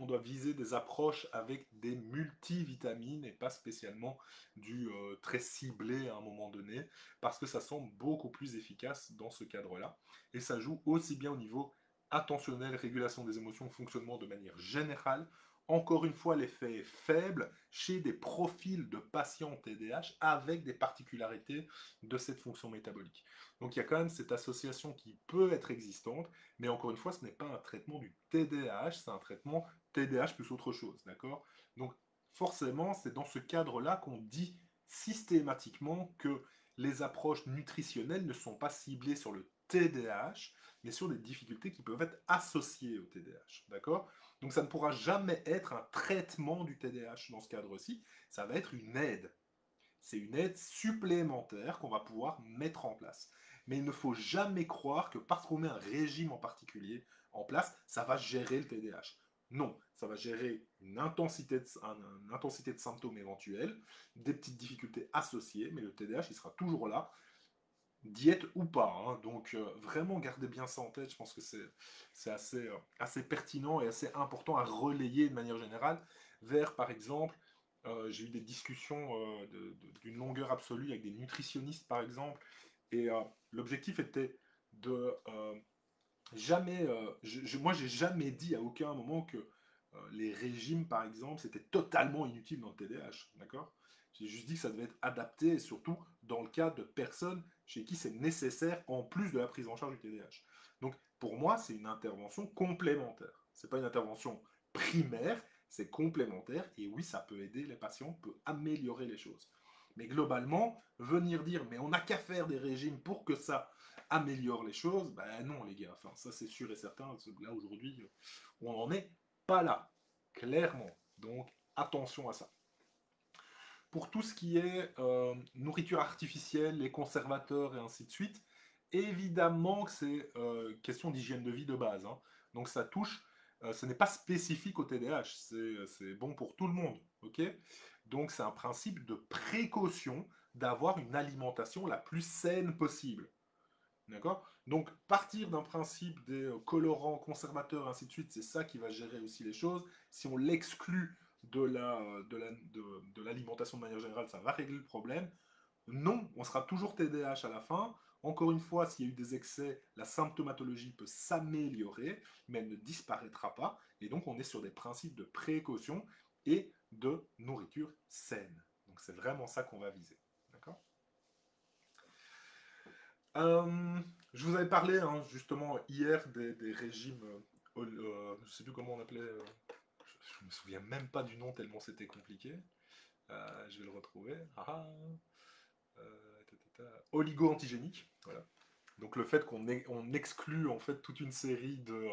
S1: doit viser des approches avec des multivitamines et pas spécialement du très ciblé à un moment donné, parce que ça semble beaucoup plus efficace dans ce cadre-là. Et ça joue aussi bien au niveau attentionnel, régulation des émotions, fonctionnement de manière générale. Encore une fois, l'effet est faible chez des profils de patients TDAH avec des particularités de cette fonction métabolique. Donc il y a quand même cette association qui peut être existante, mais encore une fois, ce n'est pas un traitement du TDAH, c'est un traitement TDAH plus autre chose, d'accord? Donc forcément, c'est dans ce cadre-là qu'on dit systématiquement que les approches nutritionnelles ne sont pas ciblées sur le TDAH, mais sur des difficultés qui peuvent être associées au TDAH. D'accord? Donc ça ne pourra jamais être un traitement du TDAH dans ce cadre-ci, ça va être une aide. C'est une aide supplémentaire qu'on va pouvoir mettre en place. Mais il ne faut jamais croire que parce qu'on met un régime en particulier en place, ça va gérer le TDAH. Non, ça va gérer une intensité de symptômes éventuels, des petites difficultés associées, mais le TDAH, il sera toujours là diète ou pas, hein. Donc vraiment gardez bien ça en tête, je pense que c'est assez pertinent et assez important à relayer de manière générale vers, par exemple, j'ai eu des discussions d'une longueur absolue avec des nutritionnistes, par exemple, et l'objectif était de jamais, moi j'ai jamais dit à aucun moment que les régimes, par exemple, c'était totalement inutile dans le TDAH, d'accord? J'ai juste dit que ça devait être adapté, et surtout dans le cas de personnes chez qui c'est nécessaire en plus de la prise en charge du TDAH. Donc pour moi, c'est une intervention complémentaire. C'est pas une intervention primaire, c'est complémentaire, et oui, ça peut aider les patients, peut améliorer les choses. Mais globalement, venir dire, mais on n'a qu'à faire des régimes pour que ça améliore les choses, ben non les gars, enfin ça c'est sûr et certain, là aujourd'hui on n'en est pas là, clairement, donc attention à ça. Pour tout ce qui est nourriture artificielle, les conservateurs et ainsi de suite, évidemment que c'est question d'hygiène de vie de base, hein. Donc ça touche, ce n'est pas spécifique au TDAH, c'est bon pour tout le monde, ok? Donc c'est un principe de précaution d'avoir une alimentation la plus saine possible. D'accord? Donc, partir d'un principe des colorants, conservateurs, ainsi de suite, c'est ça qui va gérer aussi les choses. Si on l'exclut de l'alimentation de manière générale, ça va régler le problème. Non, on sera toujours TDAH à la fin. Encore une fois, s'il y a eu des excès, la symptomatologie peut s'améliorer, mais elle ne disparaîtra pas. Et donc, on est sur des principes de précaution et de nourriture saine. Donc, c'est vraiment ça qu'on va viser. D'accord? Euh, je vous avais parlé hein, justement hier des régimes, je ne sais plus comment on appelait, je me souviens même pas du nom tellement c'était compliqué. Je vais le retrouver. Oligo-antigénique, voilà. Donc le fait on exclut en fait toute une série de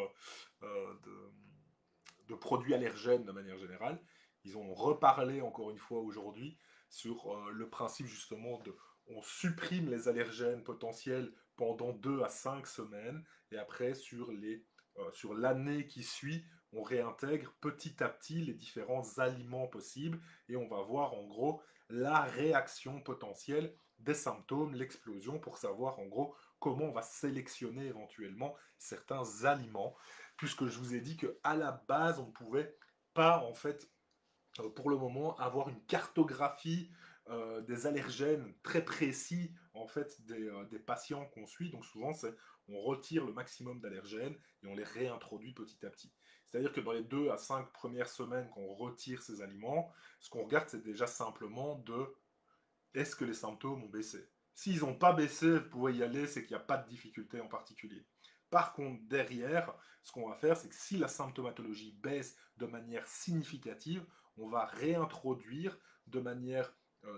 S1: produits allergènes de manière générale. Ils ont reparlé encore une fois aujourd'hui sur le principe justement de on supprime les allergènes potentiels pendant 2 à 5 semaines et après sur l'année qui suit, on réintègre petit à petit les différents aliments possibles et on va voir en gros la réaction potentielle des symptômes, l'explosion pour savoir en gros comment on va sélectionner éventuellement certains aliments puisque je vous ai dit qu'à la base, on ne pouvait pas, en fait, pour le moment, avoir une cartographie des allergènes très précis, en fait, des patients qu'on suit. Donc souvent, on retire le maximum d'allergènes et on les réintroduit petit à petit. C'est-à-dire que dans les 2 à 5 premières semaines qu'on retire ces aliments, ce qu'on regarde, c'est déjà simplement de est-ce que les symptômes ont baissé. S'ils n'ont pas baissé, vous pouvez y aller, c'est qu'il n'y a pas de difficulté en particulier. Par contre, derrière, ce qu'on va faire, c'est que si la symptomatologie baisse de manière significative, on va réintroduire de manière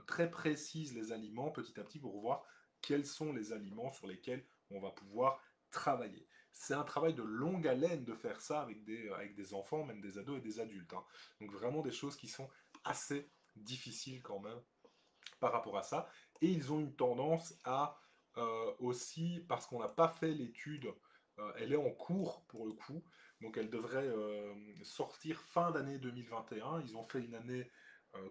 S1: très précise les aliments petit à petit pour voir quels sont les aliments sur lesquels on va pouvoir travailler. C'est un travail de longue haleine de faire ça avec des enfants, même des ados et des adultes, hein. Donc vraiment des choses qui sont assez difficiles quand même par rapport à ça. Et ils ont une tendance à aussi, parce qu'on n'a pas fait l'étude, elle est en cours pour le coup, donc elle devrait sortir fin d'année 2021. Ils ont fait une année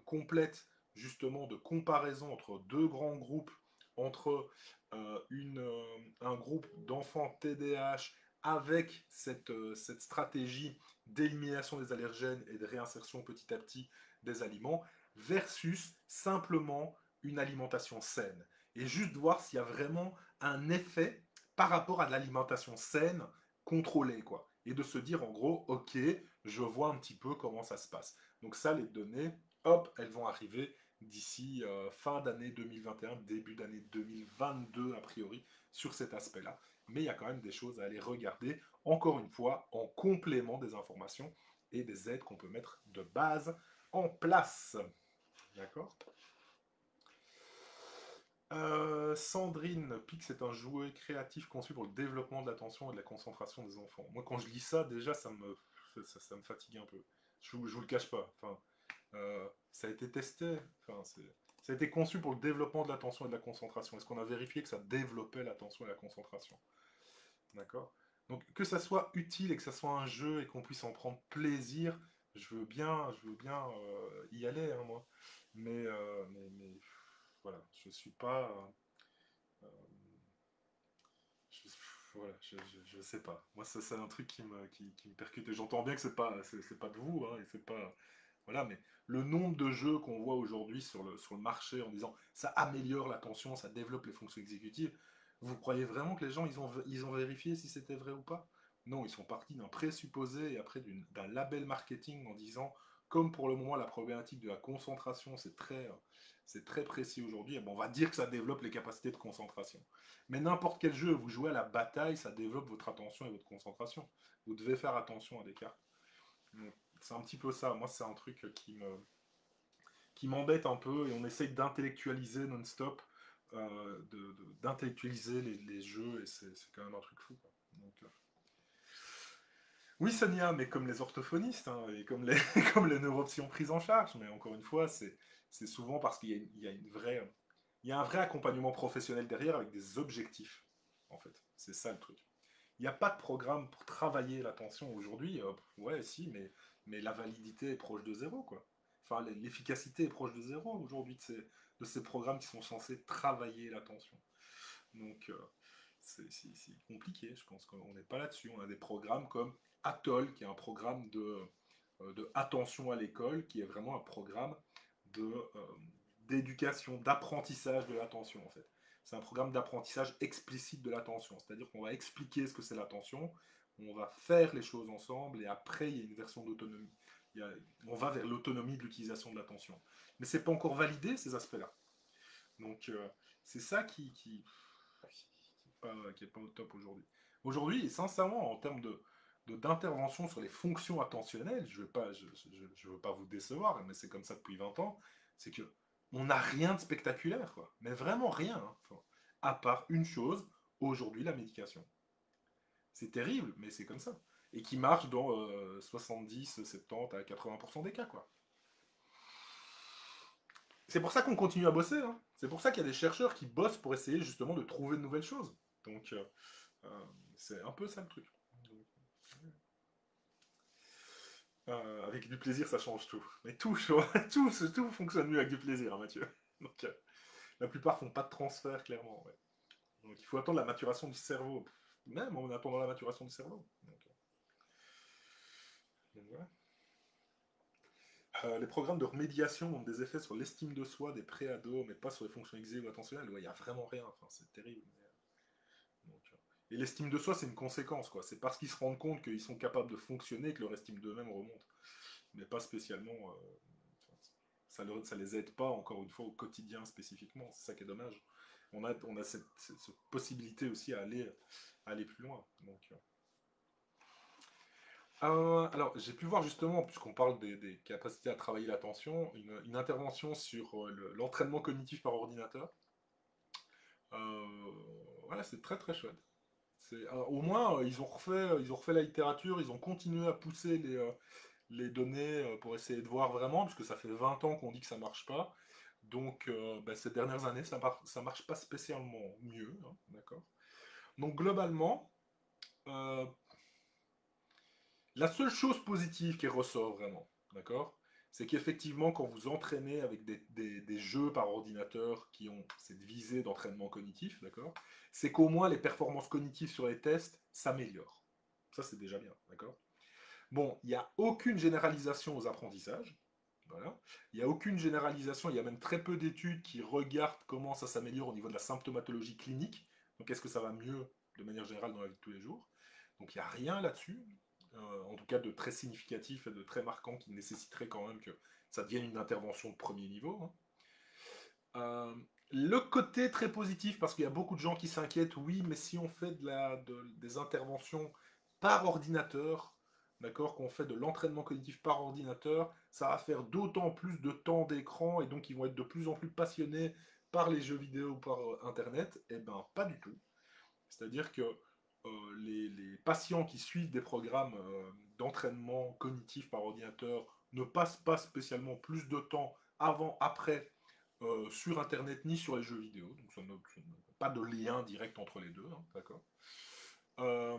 S1: complète justement de comparaison entre deux grands groupes, entre un groupe d'enfants TDAH avec cette stratégie d'élimination des allergènes et de réinsertion petit à petit des aliments, versus simplement une alimentation saine. Et juste voir s'il y a vraiment un effet par rapport à de l'alimentation saine contrôlée, quoi. Et de se dire en gros, ok, je vois un petit peu comment ça se passe. Donc ça, les données, hop, elles vont arriver d'ici fin d'année 2021, début d'année 2022 a priori, sur cet aspect-là. Mais il y a quand même des choses à aller regarder, encore une fois, en complément des informations et des aides qu'on peut mettre de base en place. D'accord. Sandrine, Pix est un jouet créatif conçu pour le développement de l'attention et de la concentration des enfants. Moi, quand je lis ça, déjà, ça me fatigue un peu. Je vous le cache pas. Enfin, ça a été testé. Enfin, ça a été conçu pour le développement de l'attention et de la concentration. Est-ce qu'on a vérifié que ça développait l'attention et la concentration? D'accord. Donc, que ça soit utile et que ça soit un jeu et qu'on puisse en prendre plaisir, je veux bien y aller, hein, moi. Mais voilà, je suis pas. voilà, je sais pas. Moi, ça, c'est un truc qui me percute. Et j'entends bien que c'est pas de vous, hein, et c'est pas. Voilà, mais le nombre de jeux qu'on voit aujourd'hui sur le marché en disant ça améliore l'attention, ça développe les fonctions exécutives, vous croyez vraiment que les gens, ils ont vérifié si c'était vrai ou pas? Non, ils sont partis d'un présupposé et après d'un label marketing en disant, comme pour le moment la problématique de la concentration, c'est très précis aujourd'hui, eh ben, on va dire que ça développe les capacités de concentration. Mais n'importe quel jeu, vous jouez à la bataille, ça développe votre attention et votre concentration. Vous devez faire attention à des cartes. C'est un petit peu ça. Moi, c'est un truc qui m'embête un peu et on essaye d'intellectualiser non-stop, d'intellectualiser les jeux et c'est quand même un truc fou, quoi. Donc, oui, Sonia, mais comme les orthophonistes, hein, et comme les, comme les neuropsyons prises en charge, mais encore une fois, c'est souvent parce qu'il y a une vraie, il y a un vrai accompagnement professionnel derrière avec des objectifs, en fait. C'est ça le truc. Il n'y a pas de programme pour travailler l'attention aujourd'hui. Ouais, si, mais la validité est proche de zéro, quoi. Enfin, l'efficacité est proche de zéro aujourd'hui de ces programmes qui sont censés travailler l'attention. Donc, c'est compliqué. Je pense qu'on n'est pas là-dessus. On a des programmes comme Atoll, qui est un programme de attention à l'école, qui est vraiment un programme de, euh, d'éducation, d'apprentissage de l'attention, en fait. C'est un programme d'apprentissage explicite de l'attention. C'est-à-dire qu'on va expliquer ce que c'est l'attention, on va faire les choses ensemble, et après, il y a une version d'autonomie. On va vers l'autonomie de l'utilisation de l'attention. Mais c'est pas encore validé, ces aspects-là. Donc, c'est ça qui est pas au top aujourd'hui. Aujourd'hui, sincèrement, en termes d'intervention sur les fonctions attentionnelles, je veux pas vous décevoir, mais c'est comme ça depuis 20 ans, c'est que on n'a rien de spectaculaire, quoi. Mais vraiment rien, hein. Enfin, à part une chose, aujourd'hui, la médication. C'est terrible, mais c'est comme ça. Et qui marche dans 70, 70 à 80% des cas, quoi. C'est pour ça qu'on continue à bosser, hein. C'est pour ça qu'il y a des chercheurs qui bossent pour essayer justement de trouver de nouvelles choses. Donc, c'est un peu ça le truc. Avec du plaisir, ça change tout. Mais tout, tout fonctionne mieux avec du plaisir, hein, Mathieu. Donc, la plupart font pas de transfert, clairement. Ouais. Donc, il faut attendre la maturation du cerveau. Même en attendant la maturation du cerveau. Donc, voilà. Les programmes de remédiation ont des effets sur l'estime de soi des pré-ados, mais pas sur les fonctions exécutives ou attentionnelles. Il n'y a vraiment rien. Enfin, c'est terrible. Donc, et l'estime de soi, c'est une conséquence, quoi. C'est parce qu'ils se rendent compte qu'ils sont capables de fonctionner que leur estime d'eux-mêmes remonte. Mais pas spécialement. Ça les aide pas, encore une fois, au quotidien spécifiquement. C'est ça qui est dommage. On a cette possibilité aussi à aller plus loin. Donc, alors, j'ai pu voir justement, puisqu'on parle des capacités à travailler l'attention, une intervention sur l'entraînement cognitif par ordinateur. Voilà, c'est très très chouette. Alors, au moins, ils ont refait la littérature, ils ont continué à pousser les données pour essayer de voir vraiment, puisque ça fait 20 ans qu'on dit que ça marche pas. Donc, bah, ces dernières années, ça marche pas spécialement mieux, hein, d'accord. Donc, globalement, euh, la seule chose positive qui ressort vraiment, d'accord, c'est qu'effectivement, quand vous entraînez avec des jeux par ordinateur qui ont cette visée d'entraînement cognitif, d'accord, c'est qu'au moins les performances cognitives sur les tests s'améliorent. Ça, c'est déjà bien, d'accord. Bon, il n'y a aucune généralisation aux apprentissages. Voilà. Il n'y a aucune généralisation, il y a même très peu d'études qui regardent comment ça s'améliore au niveau de la symptomatologie clinique. Donc est-ce que ça va mieux de manière générale dans la vie de tous les jours? Donc il n'y a rien là-dessus, en tout cas de très significatif et de très marquant qui nécessiterait quand même que ça devienne une intervention de premier niveau, hein. Le côté très positif, parce qu'il y a beaucoup de gens qui s'inquiètent, oui, mais si on fait des interventions par ordinateur, d'accord, qu'on fait de l'entraînement cognitif par ordinateur, ça va faire d'autant plus de temps d'écran et donc ils vont être de plus en plus passionnés par les jeux vidéo ou par Internet. Eh ben, pas du tout. C'est-à-dire que les patients qui suivent des programmes d'entraînement cognitif par ordinateur ne passent pas spécialement plus de temps avant, après, sur Internet ni sur les jeux vidéo. Donc ça n'a pas de lien direct entre les deux, hein, d'accord. Euh,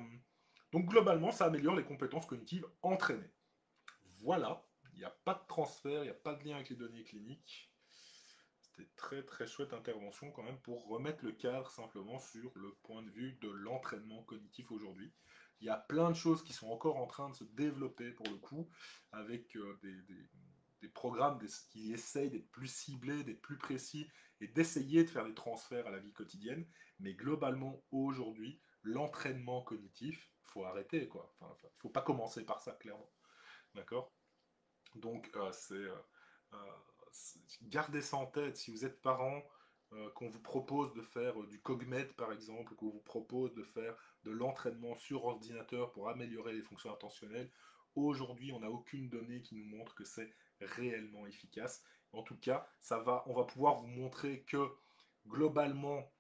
S1: donc globalement, ça améliore les compétences cognitives entraînées. Voilà, il n'y a pas de transfert, il n'y a pas de lien avec les données cliniques. C'était très très chouette intervention quand même pour remettre le cadre simplement sur le point de vue de l'entraînement cognitif aujourd'hui. Il y a plein de choses qui sont encore en train de se développer pour le coup, avec des programmes qui essayent d'être plus ciblés, d'être plus précis et d'essayer de faire des transferts à la vie quotidienne. Mais globalement, aujourd'hui, l'entraînement cognitif, faut arrêter quoi. Enfin, faut pas commencer par ça, clairement. D'accord. Donc, euh, gardez ça en tête. Si vous êtes parent, qu'on vous propose de faire du Cogmed, par exemple, qu'on vous propose de faire de l'entraînement sur ordinateur pour améliorer les fonctions attentionnelles, aujourd'hui, on n'a aucune donnée qui nous montre que c'est réellement efficace. En tout cas, on va pouvoir vous montrer que globalement,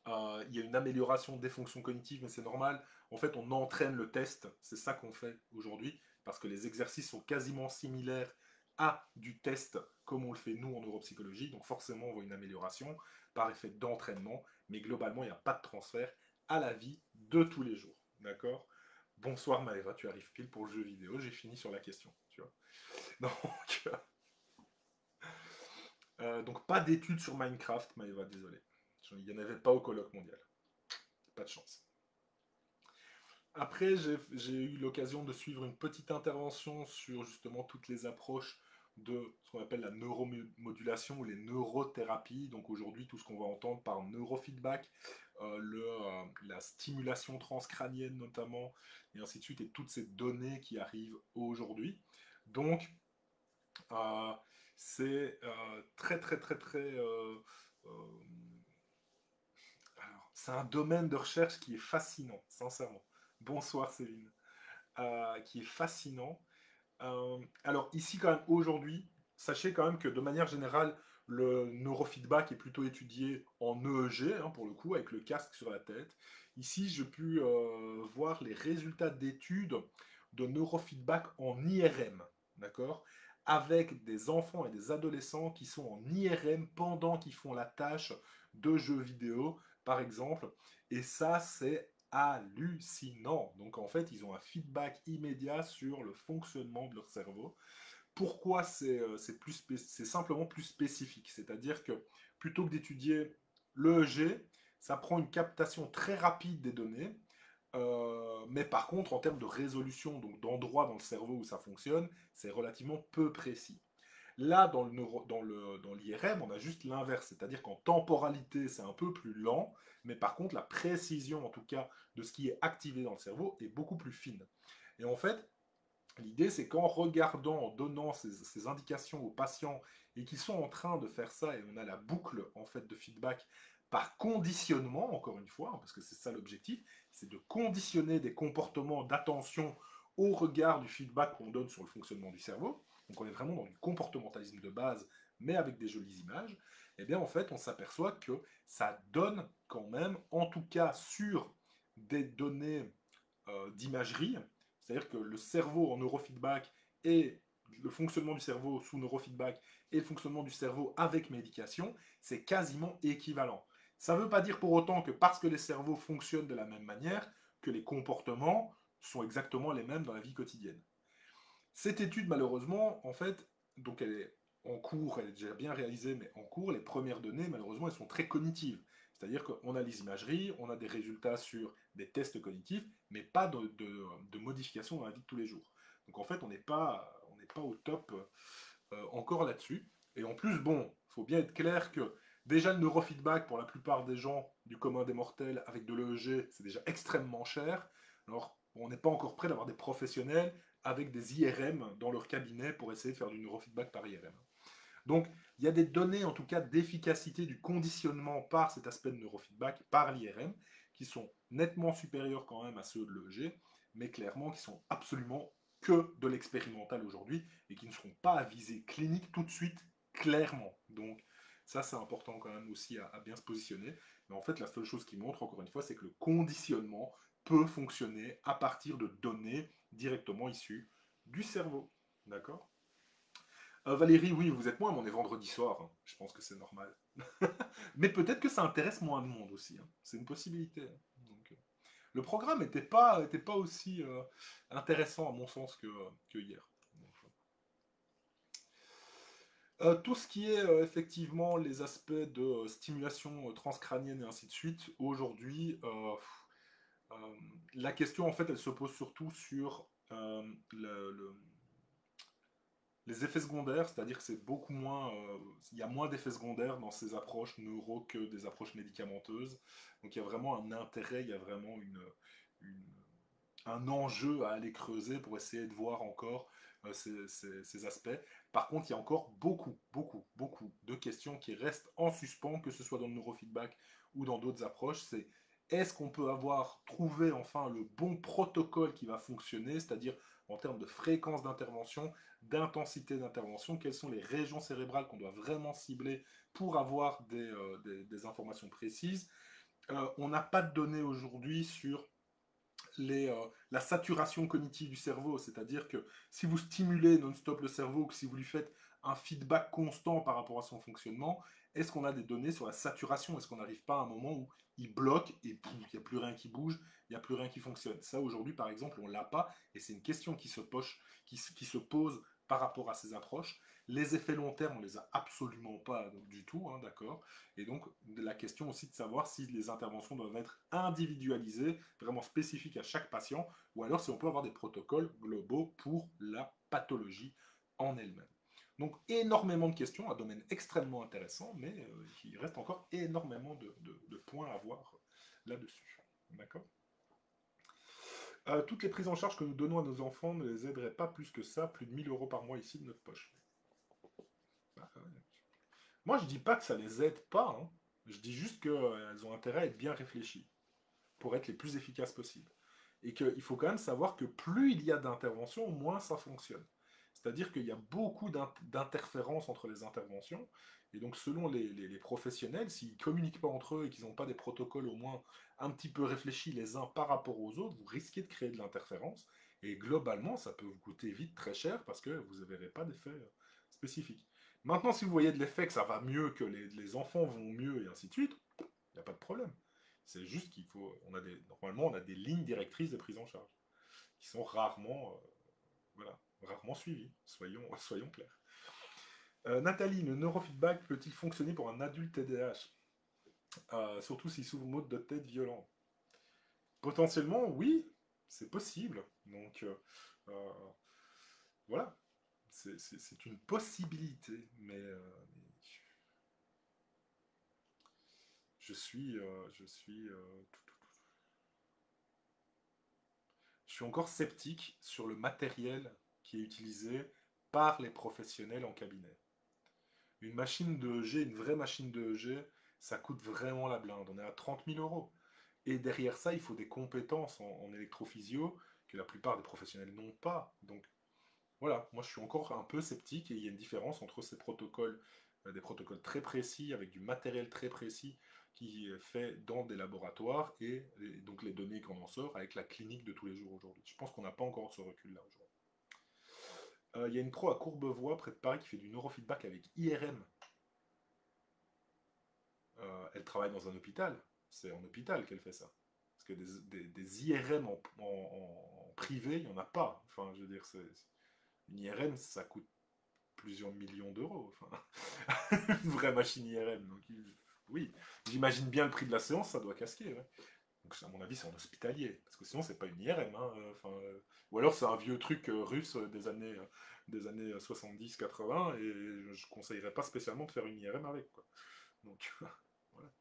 S1: il y a une amélioration des fonctions cognitives, mais c'est normal. En fait, on entraîne le test, c'est ça qu'on fait aujourd'hui, parce que les exercices sont quasiment similaires à du test, comme on le fait nous en neuropsychologie, donc forcément on voit une amélioration par effet d'entraînement, mais globalement il n'y a pas de transfert à la vie de tous les jours. D'accord. Bonsoir Maëva, tu arrives pile pour le jeu vidéo, j'ai fini sur la question. Tu vois. Donc pas d'études sur Minecraft, Maëva, désolé. Il n'y en avait pas au colloque mondial. Pas de chance. Après, j'ai eu l'occasion de suivre une petite intervention sur justement toutes les approches de ce qu'on appelle la neuromodulation ou les neurothérapies. Donc aujourd'hui, tout ce qu'on va entendre par neurofeedback, la stimulation transcrânienne notamment, et ainsi de suite, et toutes ces données qui arrivent aujourd'hui. Donc, euh, c'est très très très très... euh, alors, c'est un domaine de recherche qui est fascinant, sincèrement. Bonsoir Céline. Qui est fascinant. Alors ici quand même aujourd'hui, sachez quand même que de manière générale, le neurofeedback est plutôt étudié en EEG, hein, pour le coup, avec le casque sur la tête. Ici, j'ai pu voir les résultats d'études de neurofeedback en IRM, d'accord, avec des enfants et des adolescents qui sont en IRM pendant qu'ils font la tâche de jeux vidéo, par exemple. Et ça, c'est hallucinant. Donc en fait, ils ont un feedback immédiat sur le fonctionnement de leur cerveau. Pourquoi c'est simplement plus spécifique? C'est-à-dire que plutôt que d'étudier l'EEG, ça prend une captation très rapide des données, mais par contre, en termes de résolution, donc d'endroit dans le cerveau où ça fonctionne, c'est relativement peu précis. Là, dans l'IRM, on a juste l'inverse, c'est-à-dire qu'en temporalité, c'est un peu plus lent, mais par contre, la précision, en tout cas, de ce qui est activé dans le cerveau est beaucoup plus fine. Et en fait, l'idée, c'est qu'en regardant, en donnant ces indications aux patients, et qu'ils sont en train de faire ça, et on a la boucle, en fait, de feedback par conditionnement, encore une fois, hein, parce que c'est ça l'objectif, c'est de conditionner des comportements d'attention au regard du feedback qu'on donne sur le fonctionnement du cerveau. Donc on est vraiment dans du comportementalisme de base, mais avec des jolies images. Et bien en fait, on s'aperçoit que ça donne quand même, en tout cas sur des données d'imagerie, c'est-à-dire que le cerveau en neurofeedback et le fonctionnement du cerveau sous neurofeedback et le fonctionnement du cerveau avec médication, c'est quasiment équivalent. Ça ne veut pas dire pour autant que parce que les cerveaux fonctionnent de la même manière, que les comportements sont exactement les mêmes dans la vie quotidienne. Cette étude, malheureusement, en fait, donc elle est en cours, elle est déjà bien réalisée, mais en cours, les premières données, malheureusement, elles sont très cognitives. C'est-à-dire qu'on a les imageries, on a des résultats sur des tests cognitifs, mais pas de modification dans la vie de tous les jours. Donc en fait, on n'est pas au top encore là-dessus. Et en plus, bon, il faut bien être clair que déjà le neurofeedback, pour la plupart des gens du commun des mortels, avec de l'EEG, c'est déjà extrêmement cher. Alors, on n'est pas encore prêt d'avoir des professionnels avec des IRM dans leur cabinet pour essayer de faire du neurofeedback par IRM. Donc, il y a des données, en tout cas, d'efficacité du conditionnement par cet aspect de neurofeedback, par l'IRM, qui sont nettement supérieurs quand même à ceux de l'EEG, mais clairement qui sont absolument que de l'expérimental aujourd'hui et qui ne seront pas à visée clinique tout de suite, clairement. Donc, ça, c'est important quand même aussi à bien se positionner. Mais en fait, la seule chose qui montre, encore une fois, c'est que le conditionnement peut fonctionner à partir de données directement issues du cerveau. D'accord. Valérie, oui, vous êtes moins, mais on est vendredi soir, hein. Je pense que c'est normal. Mais peut-être que ça intéresse moins de monde aussi, hein. C'est une possibilité, hein. Donc, le programme était pas aussi intéressant à mon sens que hier. Donc, Tout ce qui est effectivement les aspects de stimulation transcrânienne et ainsi de suite, aujourd'hui, euh, la question en fait elle se pose surtout sur les effets secondaires, c'est-à-dire que c'est beaucoup moins, il y a moins d'effets secondaires dans ces approches neuro que des approches médicamenteuses. Donc il y a vraiment un intérêt, il y a vraiment une- un enjeu à aller creuser pour essayer de voir encore ces aspects. Par contre, il y a encore beaucoup de questions qui restent en suspens, que ce soit dans le neurofeedback ou dans d'autres approches. C'est est-ce qu'on peut avoir trouvé enfin le bon protocole qui va fonctionner, c'est-à-dire en termes de fréquence d'intervention, d'intensité d'intervention, quelles sont les régions cérébrales qu'on doit vraiment cibler pour avoir des informations précises. On n'a pas de données aujourd'hui sur la saturation cognitive du cerveau, c'est-à-dire que si vous stimulez non-stop le cerveau, que si vous lui faites un feedback constant par rapport à son fonctionnement, est-ce qu'on a des données sur la saturation? Est-ce qu'on n'arrive pas à un moment où il bloque et il n'y a plus rien qui bouge, il n'y a plus rien qui fonctionne? Ça, aujourd'hui, par exemple, on ne l'a pas, et c'est une question qui se pose par rapport à ces approches. Les effets long terme, on ne les a absolument pas du tout, hein, d'accord. Et donc, la question aussi de savoir si les interventions doivent être individualisées, vraiment spécifiques à chaque patient, ou alors si on peut avoir des protocoles globaux pour la pathologie en elle-même. Donc, énormément de questions, un domaine extrêmement intéressant, mais il reste encore énormément de points à voir là-dessus. D'accord. Toutes les prises en charge que nous donnons à nos enfants ne les aideraient pas plus que ça, plus de 1 000 € par mois ici de notre poche. Bah, ouais. Moi, je dis pas que ça les aide pas, hein. Je dis juste qu'elles ont intérêt à être bien réfléchies pour être les plus efficaces possibles. Et qu'il faut quand même savoir que plus il y a d'interventions, moins ça fonctionne. C'est-à-dire qu'il y a beaucoup d'interférences entre les interventions. Et donc, selon les professionnels, s'ils ne communiquent pas entre eux et qu'ils n'ont pas des protocoles au moins un petit peu réfléchis les uns par rapport aux autres, vous risquez de créer de l'interférence. Et globalement, ça peut vous coûter vite très cher parce que vous ne verrez pas d'effet spécifique. Maintenant, si vous voyez de l'effet que ça va mieux, que les enfants vont mieux et ainsi de suite, il n'y a pas de problème. C'est juste qu'il faut, normalement, on a des lignes directrices de prise en charge qui sont voilà, rarement suivies. Soyons clairs. Nathalie, le neurofeedback peut-il fonctionner pour un adulte TDAH, surtout s'il souffre de maux de tête violents? Potentiellement, oui, c'est possible. Donc, euh, voilà, c'est une possibilité, mais je suis encore sceptique sur le matériel qui est utilisé par les professionnels en cabinet. Une machine de EG, une vraie machine de EG, ça coûte vraiment la blinde. On est à 30 000 €. Et derrière ça, il faut des compétences en électrophysio que la plupart des professionnels n'ont pas. Donc voilà, moi je suis encore un peu sceptique et il y a une différence entre ces protocoles, des protocoles très précis avec du matériel très précis qui est fait dans des laboratoires et donc les données qu'on en sort avec la clinique de tous les jours aujourd'hui. Je pense qu'on n'a pas encore ce recul-là aujourd'hui. Il y a une pro à Courbevoie, près de Paris, qui fait du neurofeedback avec IRM. Elle travaille dans un hôpital. C'est en hôpital qu'elle fait ça. Parce que des IRM en privé, il n'y en a pas. Enfin, je veux dire, une IRM, ça coûte plusieurs millions d'euros. Enfin, une vraie machine IRM. Donc, oui, j'imagine bien le prix de la séance, ça doit casquer. Ouais. Donc, à mon avis, c'est en hospitalier. Parce que sinon, c'est pas une IRM. Hein, ou alors, c'est un vieux truc russe des années 70-80. Et je conseillerais pas spécialement de faire une IRM avec. Quoi. Donc, voilà.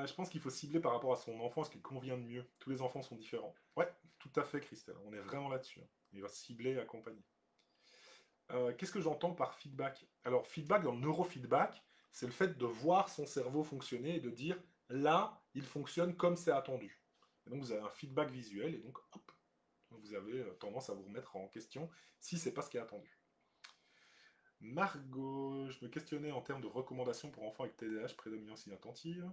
S1: Je pense qu'il faut cibler par rapport à son enfant ce qui convient de mieux. Tous les enfants sont différents. Ouais, tout à fait, Christelle. On est vraiment là-dessus. Hein. Il va cibler et accompagner. Qu'est-ce que j'entends par feedback? Alors, feedback dans le neurofeedback, c'est le fait de voir son cerveau fonctionner et de dire là, il fonctionne comme c'est attendu. Et donc, vous avez un feedback visuel et donc, hop, vous avez tendance à vous remettre en question si c'est pas ce qui est attendu. Margot, je me questionnais en termes de recommandations pour enfants avec TDAH, prédominance inattentive.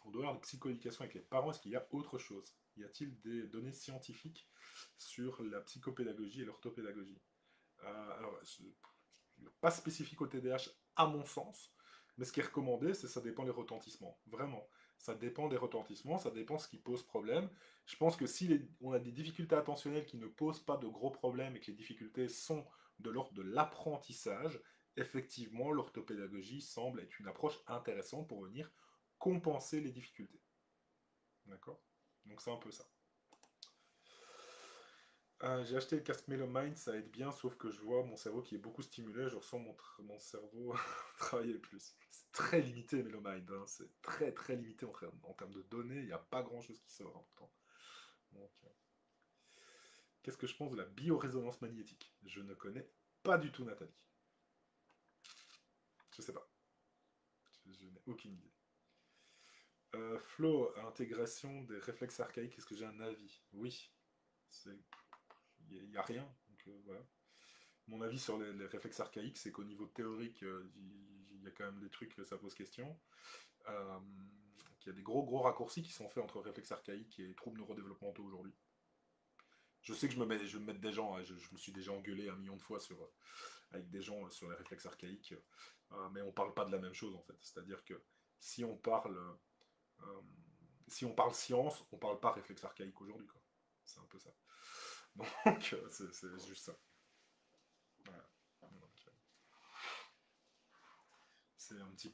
S1: On doit avoir de psychoéducation avec les parents. Est-ce qu'il y a autre chose? Y a-t-il des données scientifiques sur la psychopédagogie et l'orthopédagogie? Alors, pas spécifique au TDAH à mon sens, mais ce qui est recommandé, c'est ça dépend des retentissements. Vraiment. Ça dépend des retentissements, ça dépend de ce qui pose problème. Je pense que si on a des difficultés attentionnelles qui ne posent pas de gros problèmes et que les difficultés sont de l'ordre de l'apprentissage, effectivement, l'orthopédagogie semble être une approche intéressante pour venir compenser les difficultés. D'accord? Donc c'est un peu ça. J'ai acheté le casque MeloMind, ça aide bien, sauf que je vois mon cerveau qui est beaucoup stimulé, je ressens mon cerveau travailler plus. C'est très limité MeloMind, hein, c'est très très limité en termes de données, il n'y a pas grand chose qui sort hein, pourtant. Donc, qu'est-ce que je pense de la biorésonance magnétique? Je ne connais pas du tout Nathalie. Je sais pas. Je n'ai aucune idée. Flo, intégration des réflexes archaïques, est-ce que j'ai un avis? Oui. Il n'y a rien. Donc, voilà. Mon avis sur les réflexes archaïques, c'est qu'au niveau théorique, il y a quand même des trucs que ça pose question. Qu'il y a des gros raccourcis qui sont faits entre réflexes archaïques et troubles neurodéveloppementaux aujourd'hui. Je sais que je vais me mettre des gens, hein, je me suis déjà engueulé 1 million de fois avec des gens sur les réflexes archaïques, mais on parle pas de la même chose en fait. C'est-à-dire que si on parle, euh, si on parle science, on parle pas réflexe archaïque aujourd'hui. C'est un peu ça. Donc c'est juste ça. Voilà. C'est un petit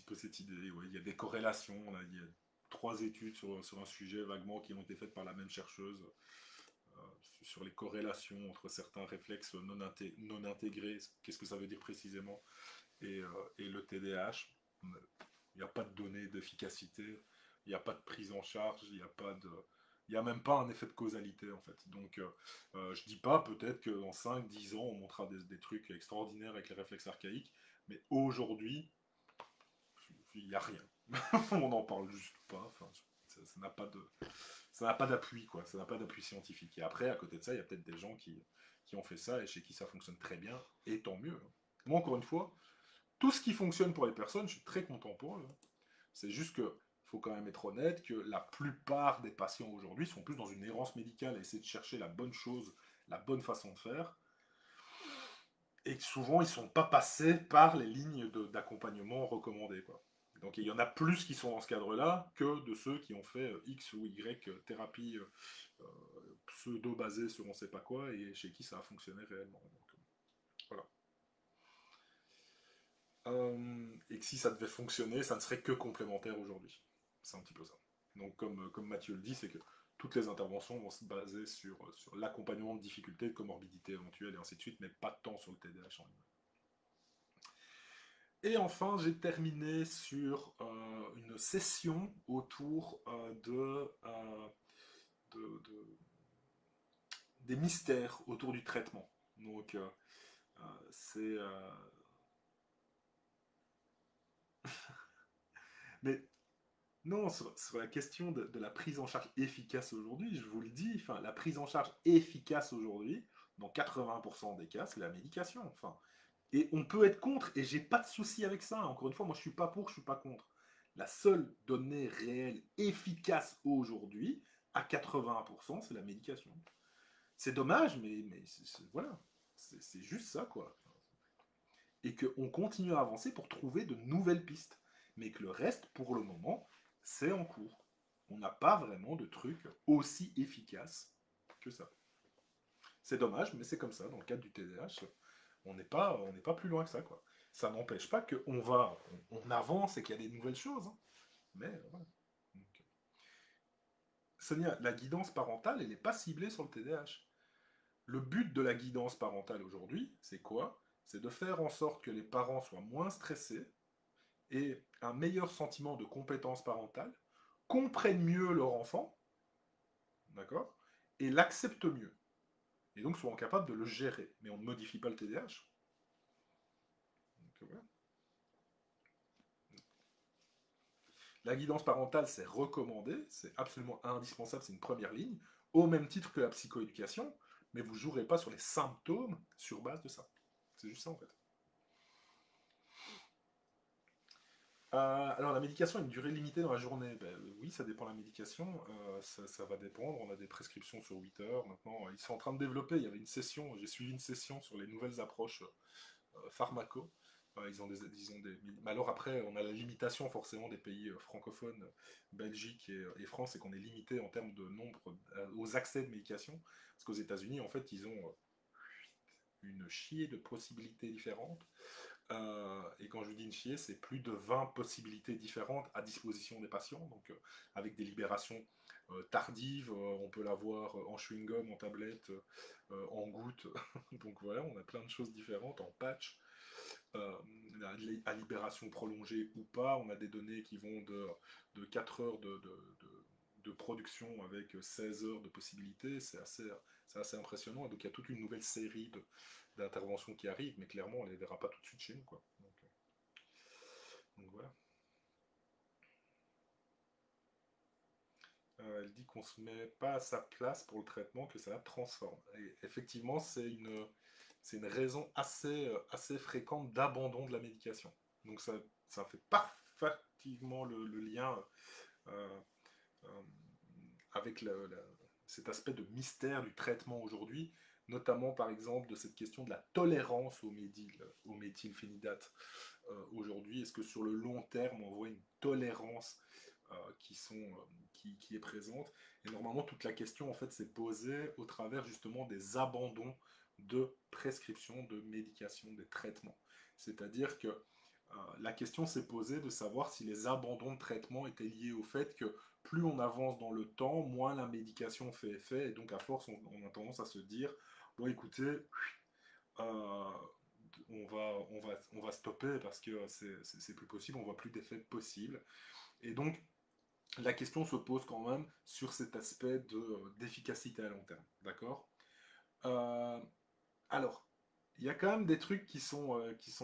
S1: peu cette idée. Ouais. Il y a des corrélations. Là, il y a 3 études sur un sujet vaguement qui ont été faites par la même chercheuse sur les corrélations entre certains réflexes non intégrés. Qu'est-ce que ça veut dire précisément et le TDAH. Il n'y a pas de données d'efficacité. Il n'y a pas de prise en charge. Il n'y a même pas un effet de causalité en fait. Donc je dis pas, peut-être que dans 5-10 ans on montrera des trucs extraordinaires avec les réflexes archaïques, mais aujourd'hui il n'y a rien. On n'en parle juste pas. Enfin, ça n'a pas d'appui, quoi. Ça n'a pas d'appui scientifique. Et après, à côté de ça, il y a peut-être des gens qui ont fait ça et chez qui ça fonctionne très bien, et tant mieux. Moi, encore une fois, tout ce qui fonctionne pour les personnes, je suis très content pour eux. C'est juste que faut quand même être honnête que la plupart des patients aujourd'hui sont plus dans une errance médicale à essayer de chercher la bonne chose, la bonne façon de faire, et que souvent ils ne sont pas passés par les lignes d'accompagnement recommandées, quoi. Donc il y en a plus qui sont dans ce cadre-là que de ceux qui ont fait X ou Y thérapie pseudo-basée sur on ne sait pas quoi et chez qui ça a fonctionné réellement. Donc, voilà. Et que si ça devait fonctionner, ça ne serait que complémentaire aujourd'hui. C'est un petit peu ça. Donc comme Mathieu le dit, c'est que toutes les interventions vont se baser sur l'accompagnement de difficultés, de comorbidités éventuelles et ainsi de suite, mais pas tant sur le TDAH en lui-même. Et enfin, j'ai terminé sur une session autour des mystères autour du traitement. Donc, c'est... Mais non, sur la question de la prise en charge efficace aujourd'hui, je vous le dis, enfin, la prise en charge efficace aujourd'hui, dans 80% des cas, c'est la médication. Enfin, et on peut être contre, et j'ai pas de souci avec ça. Encore une fois, moi je suis pas pour, je suis pas contre. La seule donnée réelle efficace aujourd'hui, à 80%, c'est la médication. C'est dommage, mais voilà. C'est juste ça, quoi. Et qu'on continue à avancer pour trouver de nouvelles pistes. Mais que le reste, pour le moment, c'est en cours. On n'a pas vraiment de truc aussi efficace que ça. C'est dommage, mais c'est comme ça. Dans le cadre du TDAH, on n'est pas plus loin que ça, quoi. Ça n'empêche pas on avance et qu'il y a des nouvelles choses. Hein. Mais voilà. Donc, Sonia, la guidance parentale, elle n'est pas ciblée sur le TDAH. Le but de la guidance parentale aujourd'hui, c'est quoi? C'est de faire en sorte que les parents soient moins stressés et un meilleur sentiment de compétence parentale, comprennent mieux leur enfant, d'accord? Et l'acceptent mieux. Et donc soient capables de le gérer. Mais on ne modifie pas le TDAH. Donc, voilà. La guidance parentale, c'est recommandé, c'est absolument indispensable, c'est une première ligne, au même titre que la psychoéducation, mais vous ne jouerez pas sur les symptômes sur base de ça. C'est juste ça en fait. Alors la médication a une durée limitée dans la journée. Ben, oui, ça dépend de la médication. Ça va dépendre. On a des prescriptions sur 8 heures. Maintenant, ils sont en train de développer. Il y avait une session, j'ai suivi une session sur les nouvelles approches pharmaco. Mais alors après, on a la limitation forcément des pays francophones, Belgique et France, et qu'on est limité en termes de nombre aux accès de médication. Parce qu'aux États-Unis, en fait, ils ont une chier de possibilités différentes. Et quand je dis une chier, c'est plus de 20 possibilités différentes à disposition des patients, donc avec des libérations tardives, on peut l'avoir en chewing-gum, en tablette, en gouttes, donc voilà, on a plein de choses différentes, en patch, à libération prolongée ou pas, on a des données qui vont de 4 heures de production avec 16 heures de possibilités, c'est assez impressionnant, donc il y a toute une nouvelle série d'interventions qui arrivent, mais clairement on ne les verra pas tout de suite chez nous, quoi. Donc voilà. Elle dit qu'on se met pas à sa place pour le traitement, que ça la transforme. Et effectivement, c'est une raison assez fréquente d'abandon de la médication. Donc ça fait parfaitement le lien euh, euh, avec cet aspect de mystère du traitement aujourd'hui, notamment par exemple de cette question de la tolérance au méthylphénidate aujourd'hui. Est-ce que sur le long terme, on voit une tolérance qui est présente? Et normalement, toute la question en fait s'est posée au travers justement des abandons de prescription, de médication, des traitements. C'est-à-dire que la question s'est posée de savoir si les abandons de traitement étaient liés au fait que plus on avance dans le temps, moins la médication fait effet, et donc à force, on a tendance à se dire, bon écoutez, on va stopper parce que c'est plus possible, on voit plus d'effets possibles. Et donc, la question se pose quand même sur cet aspect d'efficacité à long terme. D'accord. euh, Alors, il y a quand même des trucs qui sont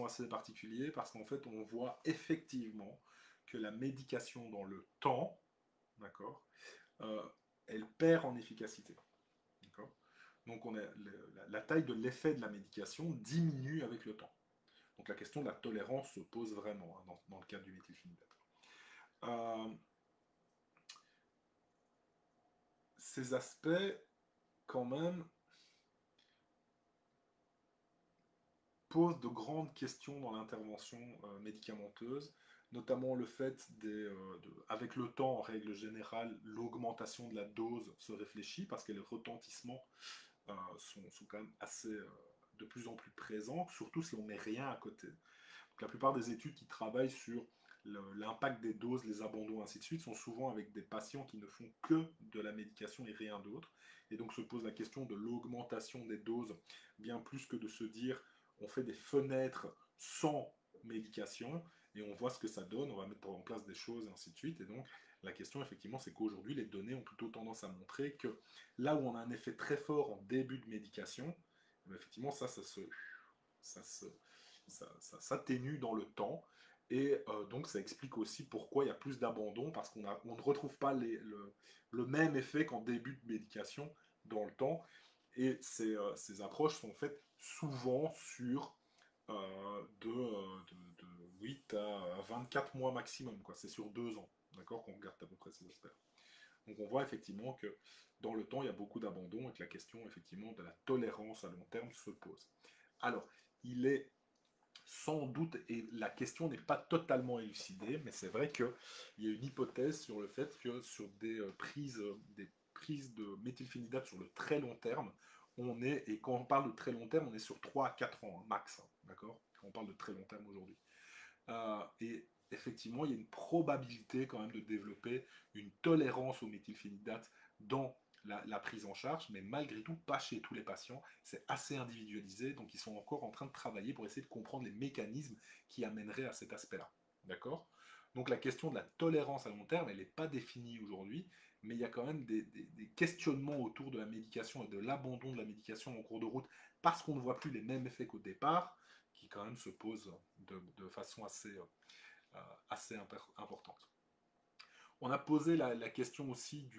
S1: assez particuliers parce qu'en fait, on voit effectivement que la médication dans le temps, d'accord, euh, elle perd en efficacité. D'accord. Donc, la taille de l'effet de la médication diminue avec le temps. Donc, la question de la tolérance se pose vraiment hein, dans le cadre du méthylphénidate. Euh, Ces aspects, quand même, pose de grandes questions dans l'intervention médicamenteuse, notamment le fait avec le temps, en règle générale, l'augmentation de la dose se réfléchit parce que les retentissements sont quand même de plus en plus présents, surtout si on met rien à côté. Donc, la plupart des études qui travaillent sur l'impact des doses, les abandons, ainsi de suite, sont souvent avec des patients qui ne font que de la médication et rien d'autre. Et donc se pose la question de l'augmentation des doses, bien plus que de se dire on fait des fenêtres sans médication et on voit ce que ça donne, on va mettre en place des choses et ainsi de suite. Et donc la question effectivement c'est qu'aujourd'hui les données ont plutôt tendance à montrer que là où on a un effet très fort en début de médication, effectivement ça s'atténue dans le temps. Et donc ça explique aussi pourquoi il y a plus d'abandon, parce qu'on ne retrouve pas le même effet qu'en début de médication dans le temps. Et ces approches sont faites souvent sur de 8 à 24 mois maximum. C'est sur 2 ans, d'accord, qu'on regarde à peu près ces aspects. Donc on voit effectivement que dans le temps, il y a beaucoup d'abandon et que la question effectivement de la tolérance à long terme se pose. Alors, il est sans doute, et la question n'est pas totalement élucidée, mais c'est vrai qu'il y a une hypothèse sur le fait que sur des prises de méthylphénidate sur le très long terme, et quand on parle de très long terme, on est sur 3 à 4 ans, hein, max, hein, d'accord. Quand on parle de très long terme aujourd'hui. Et effectivement, il y a une probabilité quand même de développer une tolérance au méthylphénidate dans la prise en charge, mais malgré tout, pas chez tous les patients. C'est assez individualisé, donc ils sont encore en train de travailler pour essayer de comprendre les mécanismes qui amèneraient à cet aspect-là. D'accord. Donc la question de la tolérance à long terme, elle n'est pas définie aujourd'hui, mais il y a quand même des questionnements autour de la médication et de l'abandon de la médication en cours de route parce qu'on ne voit plus les mêmes effets qu'au départ, qui quand même se posent de façon assez importante. On a posé la question aussi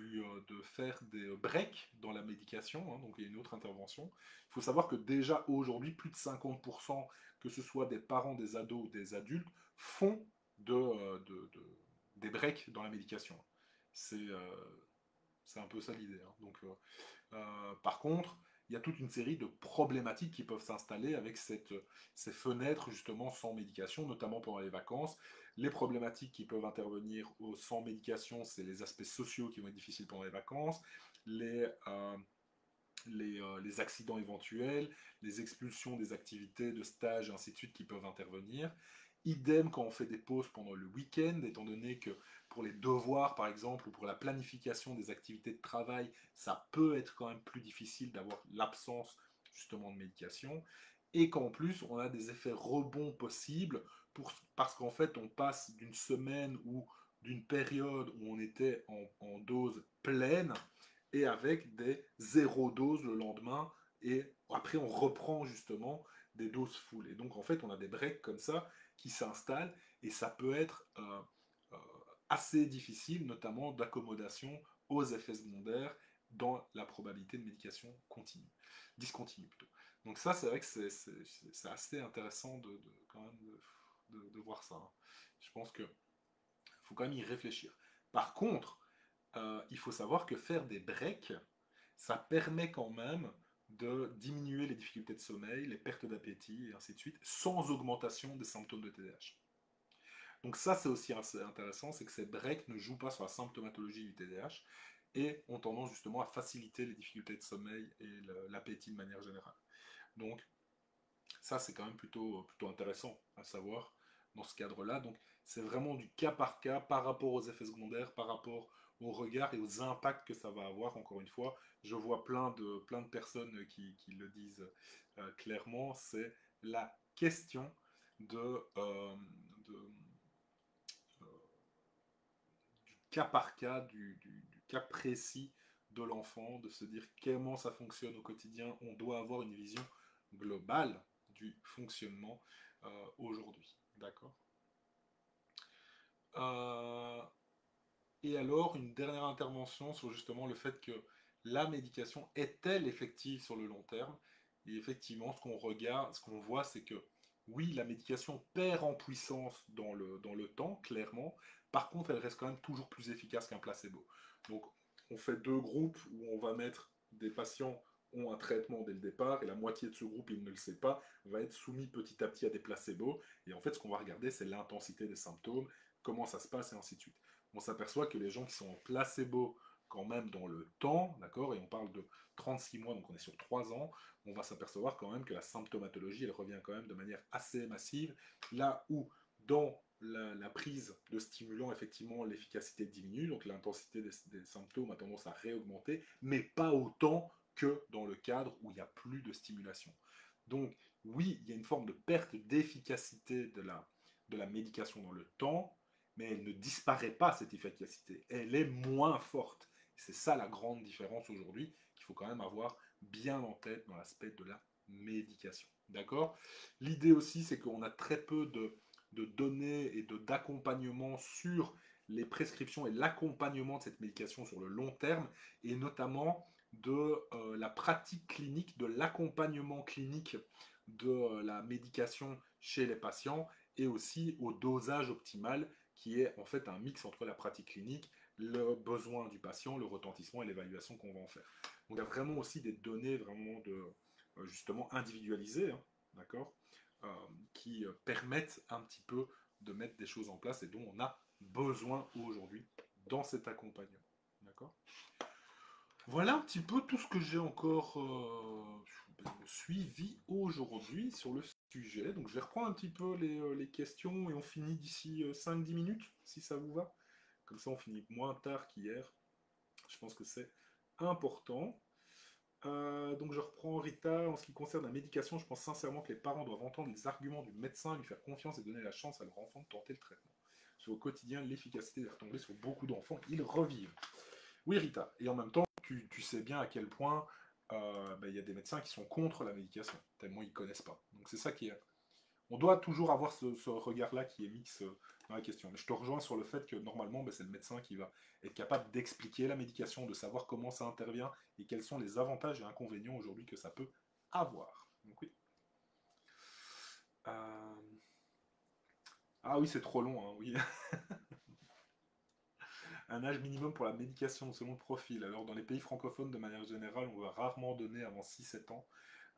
S1: de faire des breaks dans la médication, hein, donc il y a une autre intervention. Il faut savoir que déjà aujourd'hui, plus de 50%, que ce soit des parents, des ados ou des adultes, font des breaks dans la médication. C'est un peu ça l'idée. Hein. Donc, par contre, il y a toute une série de problématiques qui peuvent s'installer avec ces fenêtres justement sans médication, notamment pendant les vacances. Les problématiques qui peuvent intervenir sans médication, c'est les aspects sociaux qui vont être difficiles pendant les vacances, les accidents éventuels, les expulsions des activités de stage, et ainsi de suite, qui peuvent intervenir. Idem quand on fait des pauses pendant le week-end, étant donné que pour les devoirs, par exemple, ou pour la planification des activités de travail, ça peut être quand même plus difficile d'avoir l'absence justement de médication. Et qu'en plus, on a des effets rebonds possibles, parce qu'en fait, on passe d'une semaine ou d'une période où on était en dose pleine, et avec des zéro doses le lendemain, et après on reprend justement des doses full. Et donc en fait on a des breaks comme ça qui s'installent, et ça peut être euh, assez difficile, notamment d'accommodation aux effets secondaires dans la probabilité de médication continue, discontinue plutôt. Donc ça c'est vrai que c'est assez intéressant quand même de voir ça, hein. Je pense qu'il faut quand même y réfléchir. Par contre, il faut savoir que faire des breaks, ça permet quand même de diminuer les difficultés de sommeil, les pertes d'appétit, et ainsi de suite, sans augmentation des symptômes de TDAH. Donc ça, c'est aussi assez intéressant, c'est que ces breaks ne jouent pas sur la symptomatologie du TDAH et ont tendance justement à faciliter les difficultés de sommeil et l'appétit de manière générale. Donc ça, c'est quand même plutôt intéressant à savoir dans ce cadre-là. Donc c'est vraiment du cas par cas par rapport aux effets secondaires, par rapport au regard et aux impacts que ça va avoir. Encore une fois, je vois plein de personnes qui le disent clairement. C'est la question de, euh, du cas par cas, du cas précis de l'enfant, de se dire comment ça fonctionne au quotidien. On doit avoir une vision globale du fonctionnement aujourd'hui. D'accord. euh, Et alors, une dernière intervention sur justement le fait que la médication est-elle effective sur le long terme? Et effectivement, ce qu'on regarde, ce qu'on voit, c'est que oui, la médication perd en puissance dans le temps, clairement. Par contre, elle reste quand même toujours plus efficace qu'un placebo. Donc, on fait deux groupes où on va mettre des patients ont un traitement dès le départ, et la moitié de ce groupe, il ne le sait pas, va être soumis petit à petit à des placebos. Et en fait, ce qu'on va regarder, c'est l'intensité des symptômes, comment ça se passe, et ainsi de suite. On s'aperçoit que les gens qui sont en placebo quand même dans le temps, d'accord, et on parle de 36 mois, donc on est sur 3 ans, on va s'apercevoir quand même que la symptomatologie, elle revient quand même de manière assez massive, là où dans la prise de stimulants, effectivement, l'efficacité diminue, donc l'intensité des symptômes a tendance à réaugmenter, mais pas autant que dans le cadre où il n'y a plus de stimulation. Donc oui, il y a une forme de perte d'efficacité de la médication dans le temps, mais elle ne disparaît pas, cette efficacité. Elle est moins forte. C'est ça la grande différence aujourd'hui qu'il faut quand même avoir bien en tête dans l'aspect de la médication. D'accord. L'idée aussi, c'est qu'on a très peu de données et d'accompagnement sur les prescriptions et l'accompagnement de cette médication sur le long terme, et notamment de la pratique clinique, de l'accompagnement clinique de la médication chez les patients, et aussi au dosage optimal, qui est en fait un mix entre la pratique clinique, le besoin du patient, le retentissement et l'évaluation qu'on va en faire. Donc il y a vraiment aussi des données vraiment justement individualisées, hein, d'accord, euh, qui permettent un petit peu de mettre des choses en place et dont on a besoin aujourd'hui dans cet accompagnement. D'accord. Voilà un petit peu tout ce que j'ai encore suivi aujourd'hui sur le sujet. Donc je vais reprendre un petit peu les questions, et on finit d'ici 5-10 minutes, si ça vous va. Comme ça, on finit moins tard qu'hier. Je pense que c'est important. Donc je reprends Rita. En ce qui concerne la médication, je pense sincèrement que les parents doivent entendre les arguments du médecin, lui faire confiance et donner la chance à leur enfant de tenter le traitement. Sur au quotidien, l'efficacité est retombée sur beaucoup d'enfants. Ils revivent. Oui, Rita. Et en même temps, tu sais bien à quel point y a des médecins qui sont contre la médication, tellement ils ne connaissent pas. Donc c'est ça qui est. On doit toujours avoir ce regard-là qui est mix dans la question. Mais je te rejoins sur le fait que normalement, c'est le médecin qui va être capable d'expliquer la médication, de savoir comment ça intervient et quels sont les avantages et inconvénients aujourd'hui que ça peut avoir. Donc oui. Euh, Ah oui, c'est trop long, hein, oui. Un âge minimum pour la médication selon le profil. Alors dans les pays francophones, de manière générale, on va rarement donner avant 6-7 ans.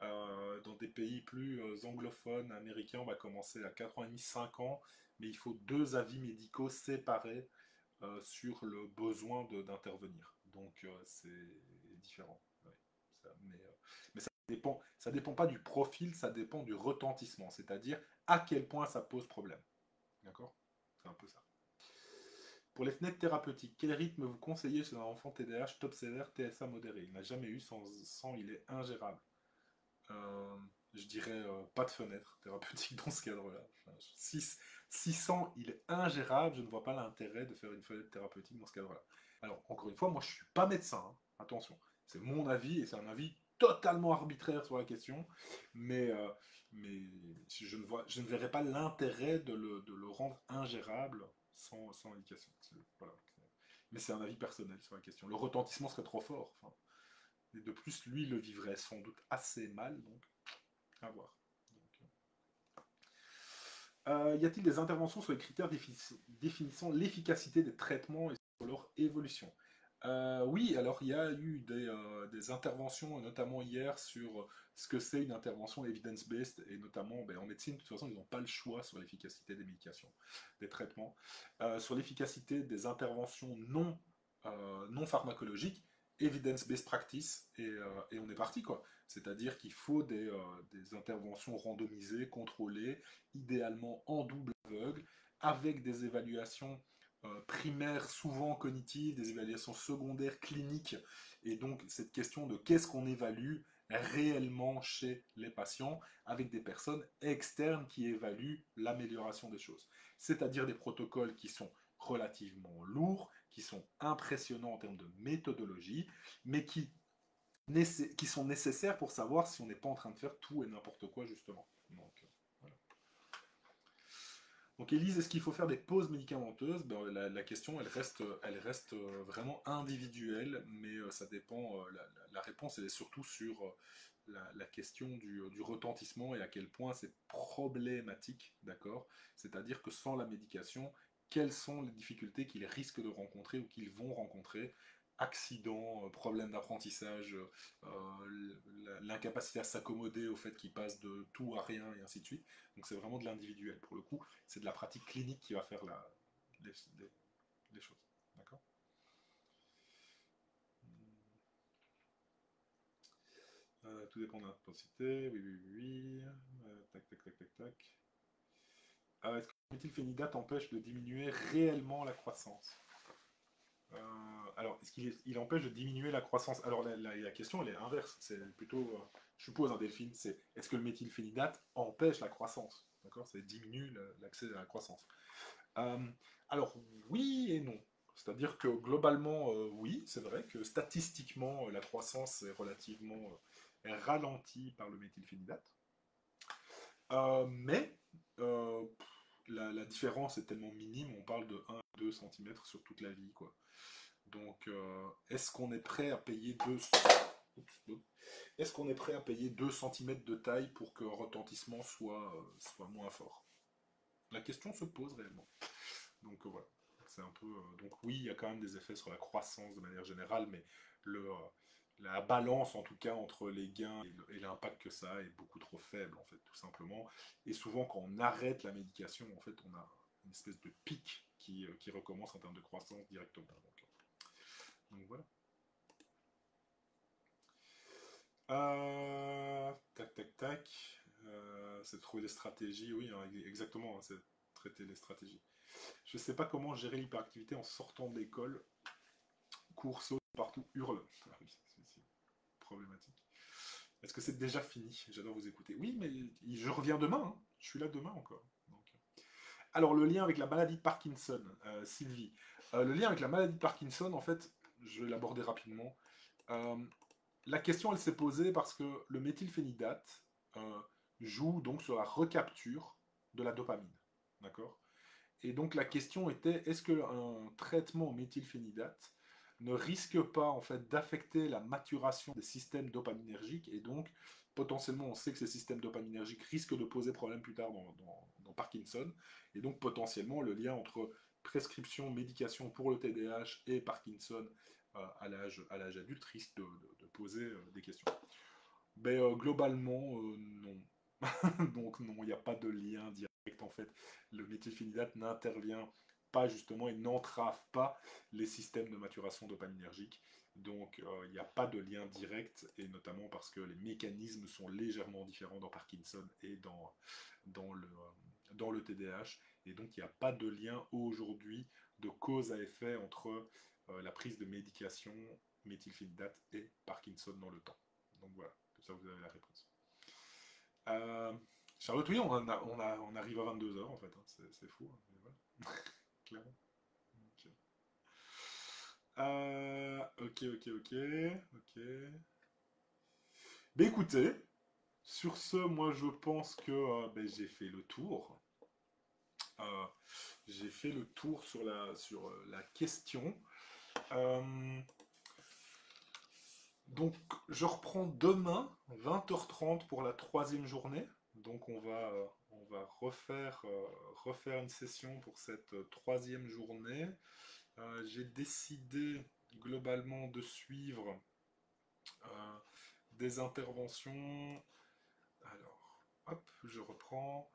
S1: Dans des pays plus anglophones, américains, on va commencer à 4 ans et demi, 5 ans, mais il faut deux avis médicaux séparés sur le besoin d'intervenir. Donc c'est différent. Ouais, Mais ça dépend pas du profil, ça dépend du retentissement, c'est-à-dire à quel point ça pose problème. D'accord? C'est un peu ça. Pour les fenêtres thérapeutiques, quel rythme vous conseillez chez un enfant TDAH, top sévère, TSA modéré? Il n'a jamais eu, sans il est ingérable. Je dirais pas de fenêtre thérapeutique dans ce cadre-là. Enfin, 600, il est ingérable, je ne vois pas l'intérêt de faire une fenêtre thérapeutique dans ce cadre-là. Alors, encore une fois, moi je ne suis pas médecin, hein, attention. C'est mon avis et c'est un avis totalement arbitraire sur la question, mais je ne verrais pas l'intérêt de le rendre ingérable sans indication. Voilà. Mais c'est un avis personnel sur la question. Le retentissement serait trop fort. Enfin, et de plus, lui le vivrait sans doute assez mal, donc à voir. Y a-t-il des interventions sur les critères définissant l'efficacité des traitements et sur leur évolution? Oui, alors il y a eu des interventions, notamment hier, sur ce que c'est une intervention evidence-based, et notamment en médecine, de toute façon, ils n'ont pas le choix sur l'efficacité des médications, des traitements. Sur l'efficacité des interventions non pharmacologiques, evidence-based practice, et on est parti, quoi. C'est-à-dire qu'il faut des interventions randomisées, contrôlées, idéalement en double aveugle, avec des évaluations primaires souvent cognitives, des évaluations secondaires cliniques, et donc cette question de qu'est-ce qu'on évalue réellement chez les patients, avec des personnes externes qui évaluent l'amélioration des choses. C'est-à-dire des protocoles qui sont relativement lourds, qui sont impressionnants en termes de méthodologie, mais qui sont nécessaires pour savoir si on n'est pas en train de faire tout et n'importe quoi, justement. Voilà. Donc Élise, est-ce qu'il faut faire des pauses médicamenteuses? La question, elle reste vraiment individuelle, mais ça dépend, la réponse, elle est surtout sur la question du retentissement et à quel point c'est problématique, d'accord? C'est-à-dire que sans la médication, quelles sont les difficultés qu'ils risquent de rencontrer ou qu'ils vont rencontrer? Accidents, problèmes d'apprentissage, l'incapacité à s'accommoder au fait qu'ils passent de tout à rien et ainsi de suite. Donc c'est vraiment de l'individuel. Pour le coup, c'est de la pratique clinique qui va faire les choses. D'accord? Tout dépend de l'intensité. Oui, oui, oui. Tac, tac, tac, tac, tac. Est-ce que le méthylphénidate empêche de diminuer réellement la croissance? Alors, est-ce qu'il empêche de diminuer la croissance? Alors, la question, elle est inverse. C'est plutôt, je suppose, un Delphine, c'est est-ce que le méthylphénidate empêche la croissance? D'accord? C'est diminue l'accès à la croissance. Euh, alors, oui et non. C'est-à-dire que globalement, oui, c'est vrai que statistiquement, la croissance est relativement ralentie par le méthylphénidate. Mais la différence est tellement minime, on parle de 1 à 2 cm sur toute la vie, quoi. Donc, est-ce qu'on est prêt à payer est-ce qu'on est prêt à payer 2 cm de taille pour que le retentissement soit moins fort? La question se pose réellement. Donc voilà, c'est un peu. Donc oui, il y a quand même des effets sur la croissance de manière générale, mais la balance en tout cas entre les gains et l'impact que ça a est beaucoup trop faible en fait, tout simplement. Et souvent quand on arrête la médication, en fait, on a une espèce de pic qui recommence en termes de croissance directement. Donc voilà. Tac, tac, tac. C'est trouver des stratégies, oui, hein, exactement, hein, c'est traiter les stratégies. Je sais pas comment gérer l'hyperactivité en sortant de l'école. Cours, saute, partout, hurle. Ah oui, c'est problématique. Est-ce que c'est déjà fini? J'adore vous écouter. Oui, mais je reviens demain. Hein. Je suis là demain encore. Donc. Alors, le lien avec la maladie de Parkinson, Sylvie. Le lien avec la maladie de Parkinson, en fait, je vais l'aborder rapidement. La question, elle s'est posée parce que le méthylphénidate joue donc sur la recapture de la dopamine. D'accord? Et donc la question était, est-ce qu'un traitement au méthylphénidate ne risque pas en fait d'affecter la maturation des systèmes dopaminergiques et donc potentiellement on sait que ces systèmes dopaminergiques risquent de poser problème plus tard dans Parkinson et donc potentiellement le lien entre prescription, médication pour le TDAH et Parkinson à l'âge adulte risque de poser des questions. Mais globalement, non. Donc non, il n'y a pas de lien direct en fait. Le méthylphénidate n'intervient pas justement et n'entrave pas les systèmes de maturation dopaminergique. Donc, il n'y a pas de lien direct, et notamment parce que les mécanismes sont légèrement différents dans Parkinson et dans le TDAH. Et donc, il n'y a pas de lien aujourd'hui de cause à effet entre la prise de médication, méthylphénidate et Parkinson dans le temps. Donc voilà, comme ça vous avez la réponse. Euh, Charlotte, oui, on arrive à 22 heures en fait, hein, c'est fou. Hein, mais voilà. Clairement. Ok. Ok. Ben écoutez, sur ce, moi je pense que ben, j'ai fait le tour. Euh, j'ai fait le tour sur la question. Euh, donc je reprends demain, 20h30 pour la troisième journée. Donc on va refaire une session pour cette troisième journée. J'ai décidé globalement de suivre euh, des interventions. Alors, hop, je reprends.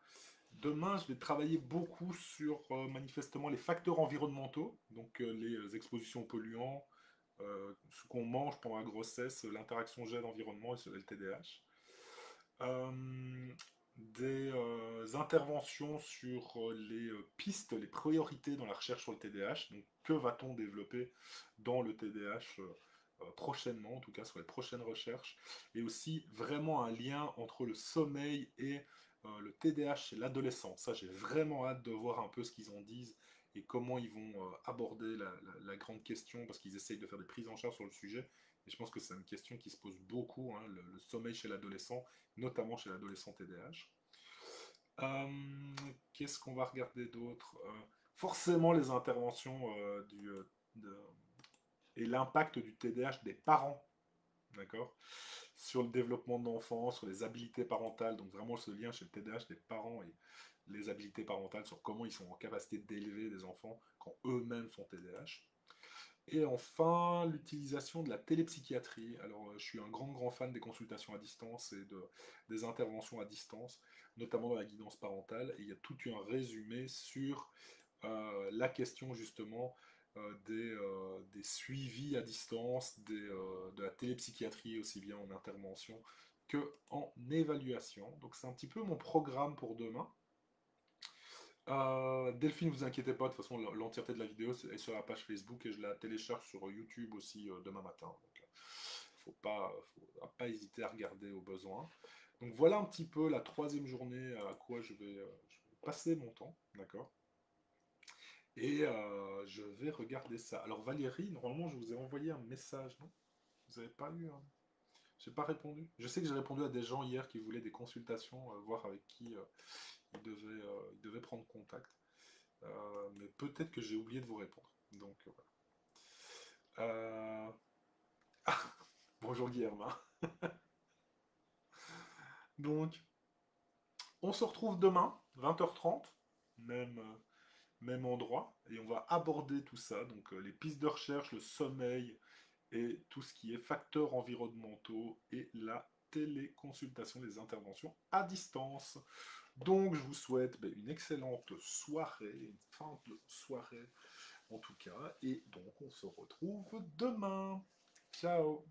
S1: Demain, je vais travailler beaucoup sur manifestement les facteurs environnementaux, donc les expositions aux polluants, ce qu'on mange pendant la grossesse, l'interaction gène-environnement et le TDAH. Euh, des interventions sur les pistes, les priorités dans la recherche sur le TDAH. Donc, que va-t-on développer dans le TDAH prochainement, en tout cas sur les prochaines recherches, et aussi vraiment un lien entre le sommeil et le TDAH chez l'adolescent. Ça, j'ai vraiment hâte de voir un peu ce qu'ils en disent et comment ils vont aborder la grande question, parce qu'ils essayent de faire des prises en charge sur le sujet. Et je pense que c'est une question qui se pose beaucoup, hein, le sommeil chez l'adolescent, notamment chez l'adolescent TDAH. Qu'est-ce qu'on va regarder d'autre? Forcément les interventions et l'impact du TDAH des parents, d'accord, sur le développement de l'enfant, sur les habilités parentales, donc vraiment ce lien chez le TDAH des parents et les habilités parentales sur comment ils sont en capacité d'élever des enfants quand eux-mêmes sont TDAH. Et enfin, l'utilisation de la télépsychiatrie. Alors, je suis un grand fan des consultations à distance et des interventions à distance, notamment dans la guidance parentale. Et il y a tout un résumé sur la question justement des suivis à distance, de la télépsychiatrie aussi bien en intervention que en évaluation. Donc c'est un petit peu mon programme pour demain. Delphine, vous inquiétez pas, de toute façon l'entièreté de la vidéo est sur la page Facebook et je la télécharge sur YouTube aussi demain matin. Donc faut pas hésiter à regarder au besoin. Donc voilà un petit peu la troisième journée à quoi je vais passer mon temps, d'accord. Et je vais regarder ça. Alors Valérie, normalement je vous ai envoyé un message, non? Vous n'avez pas eu un... J'ai pas répondu. Je sais que j'ai répondu à des gens hier qui voulaient des consultations, voir avec qui ils devaient prendre contact. Mais peut-être que j'ai oublié de vous répondre. Donc voilà. Bonjour Guillermin. Donc, on se retrouve demain, 20h30, même endroit, et on va aborder tout ça, donc les pistes de recherche, le sommeil, et tout ce qui est facteurs environnementaux, et la téléconsultation des interventions à distance. Donc, je vous souhaite une excellente soirée, une fin de soirée en tout cas, et donc on se retrouve demain. Ciao.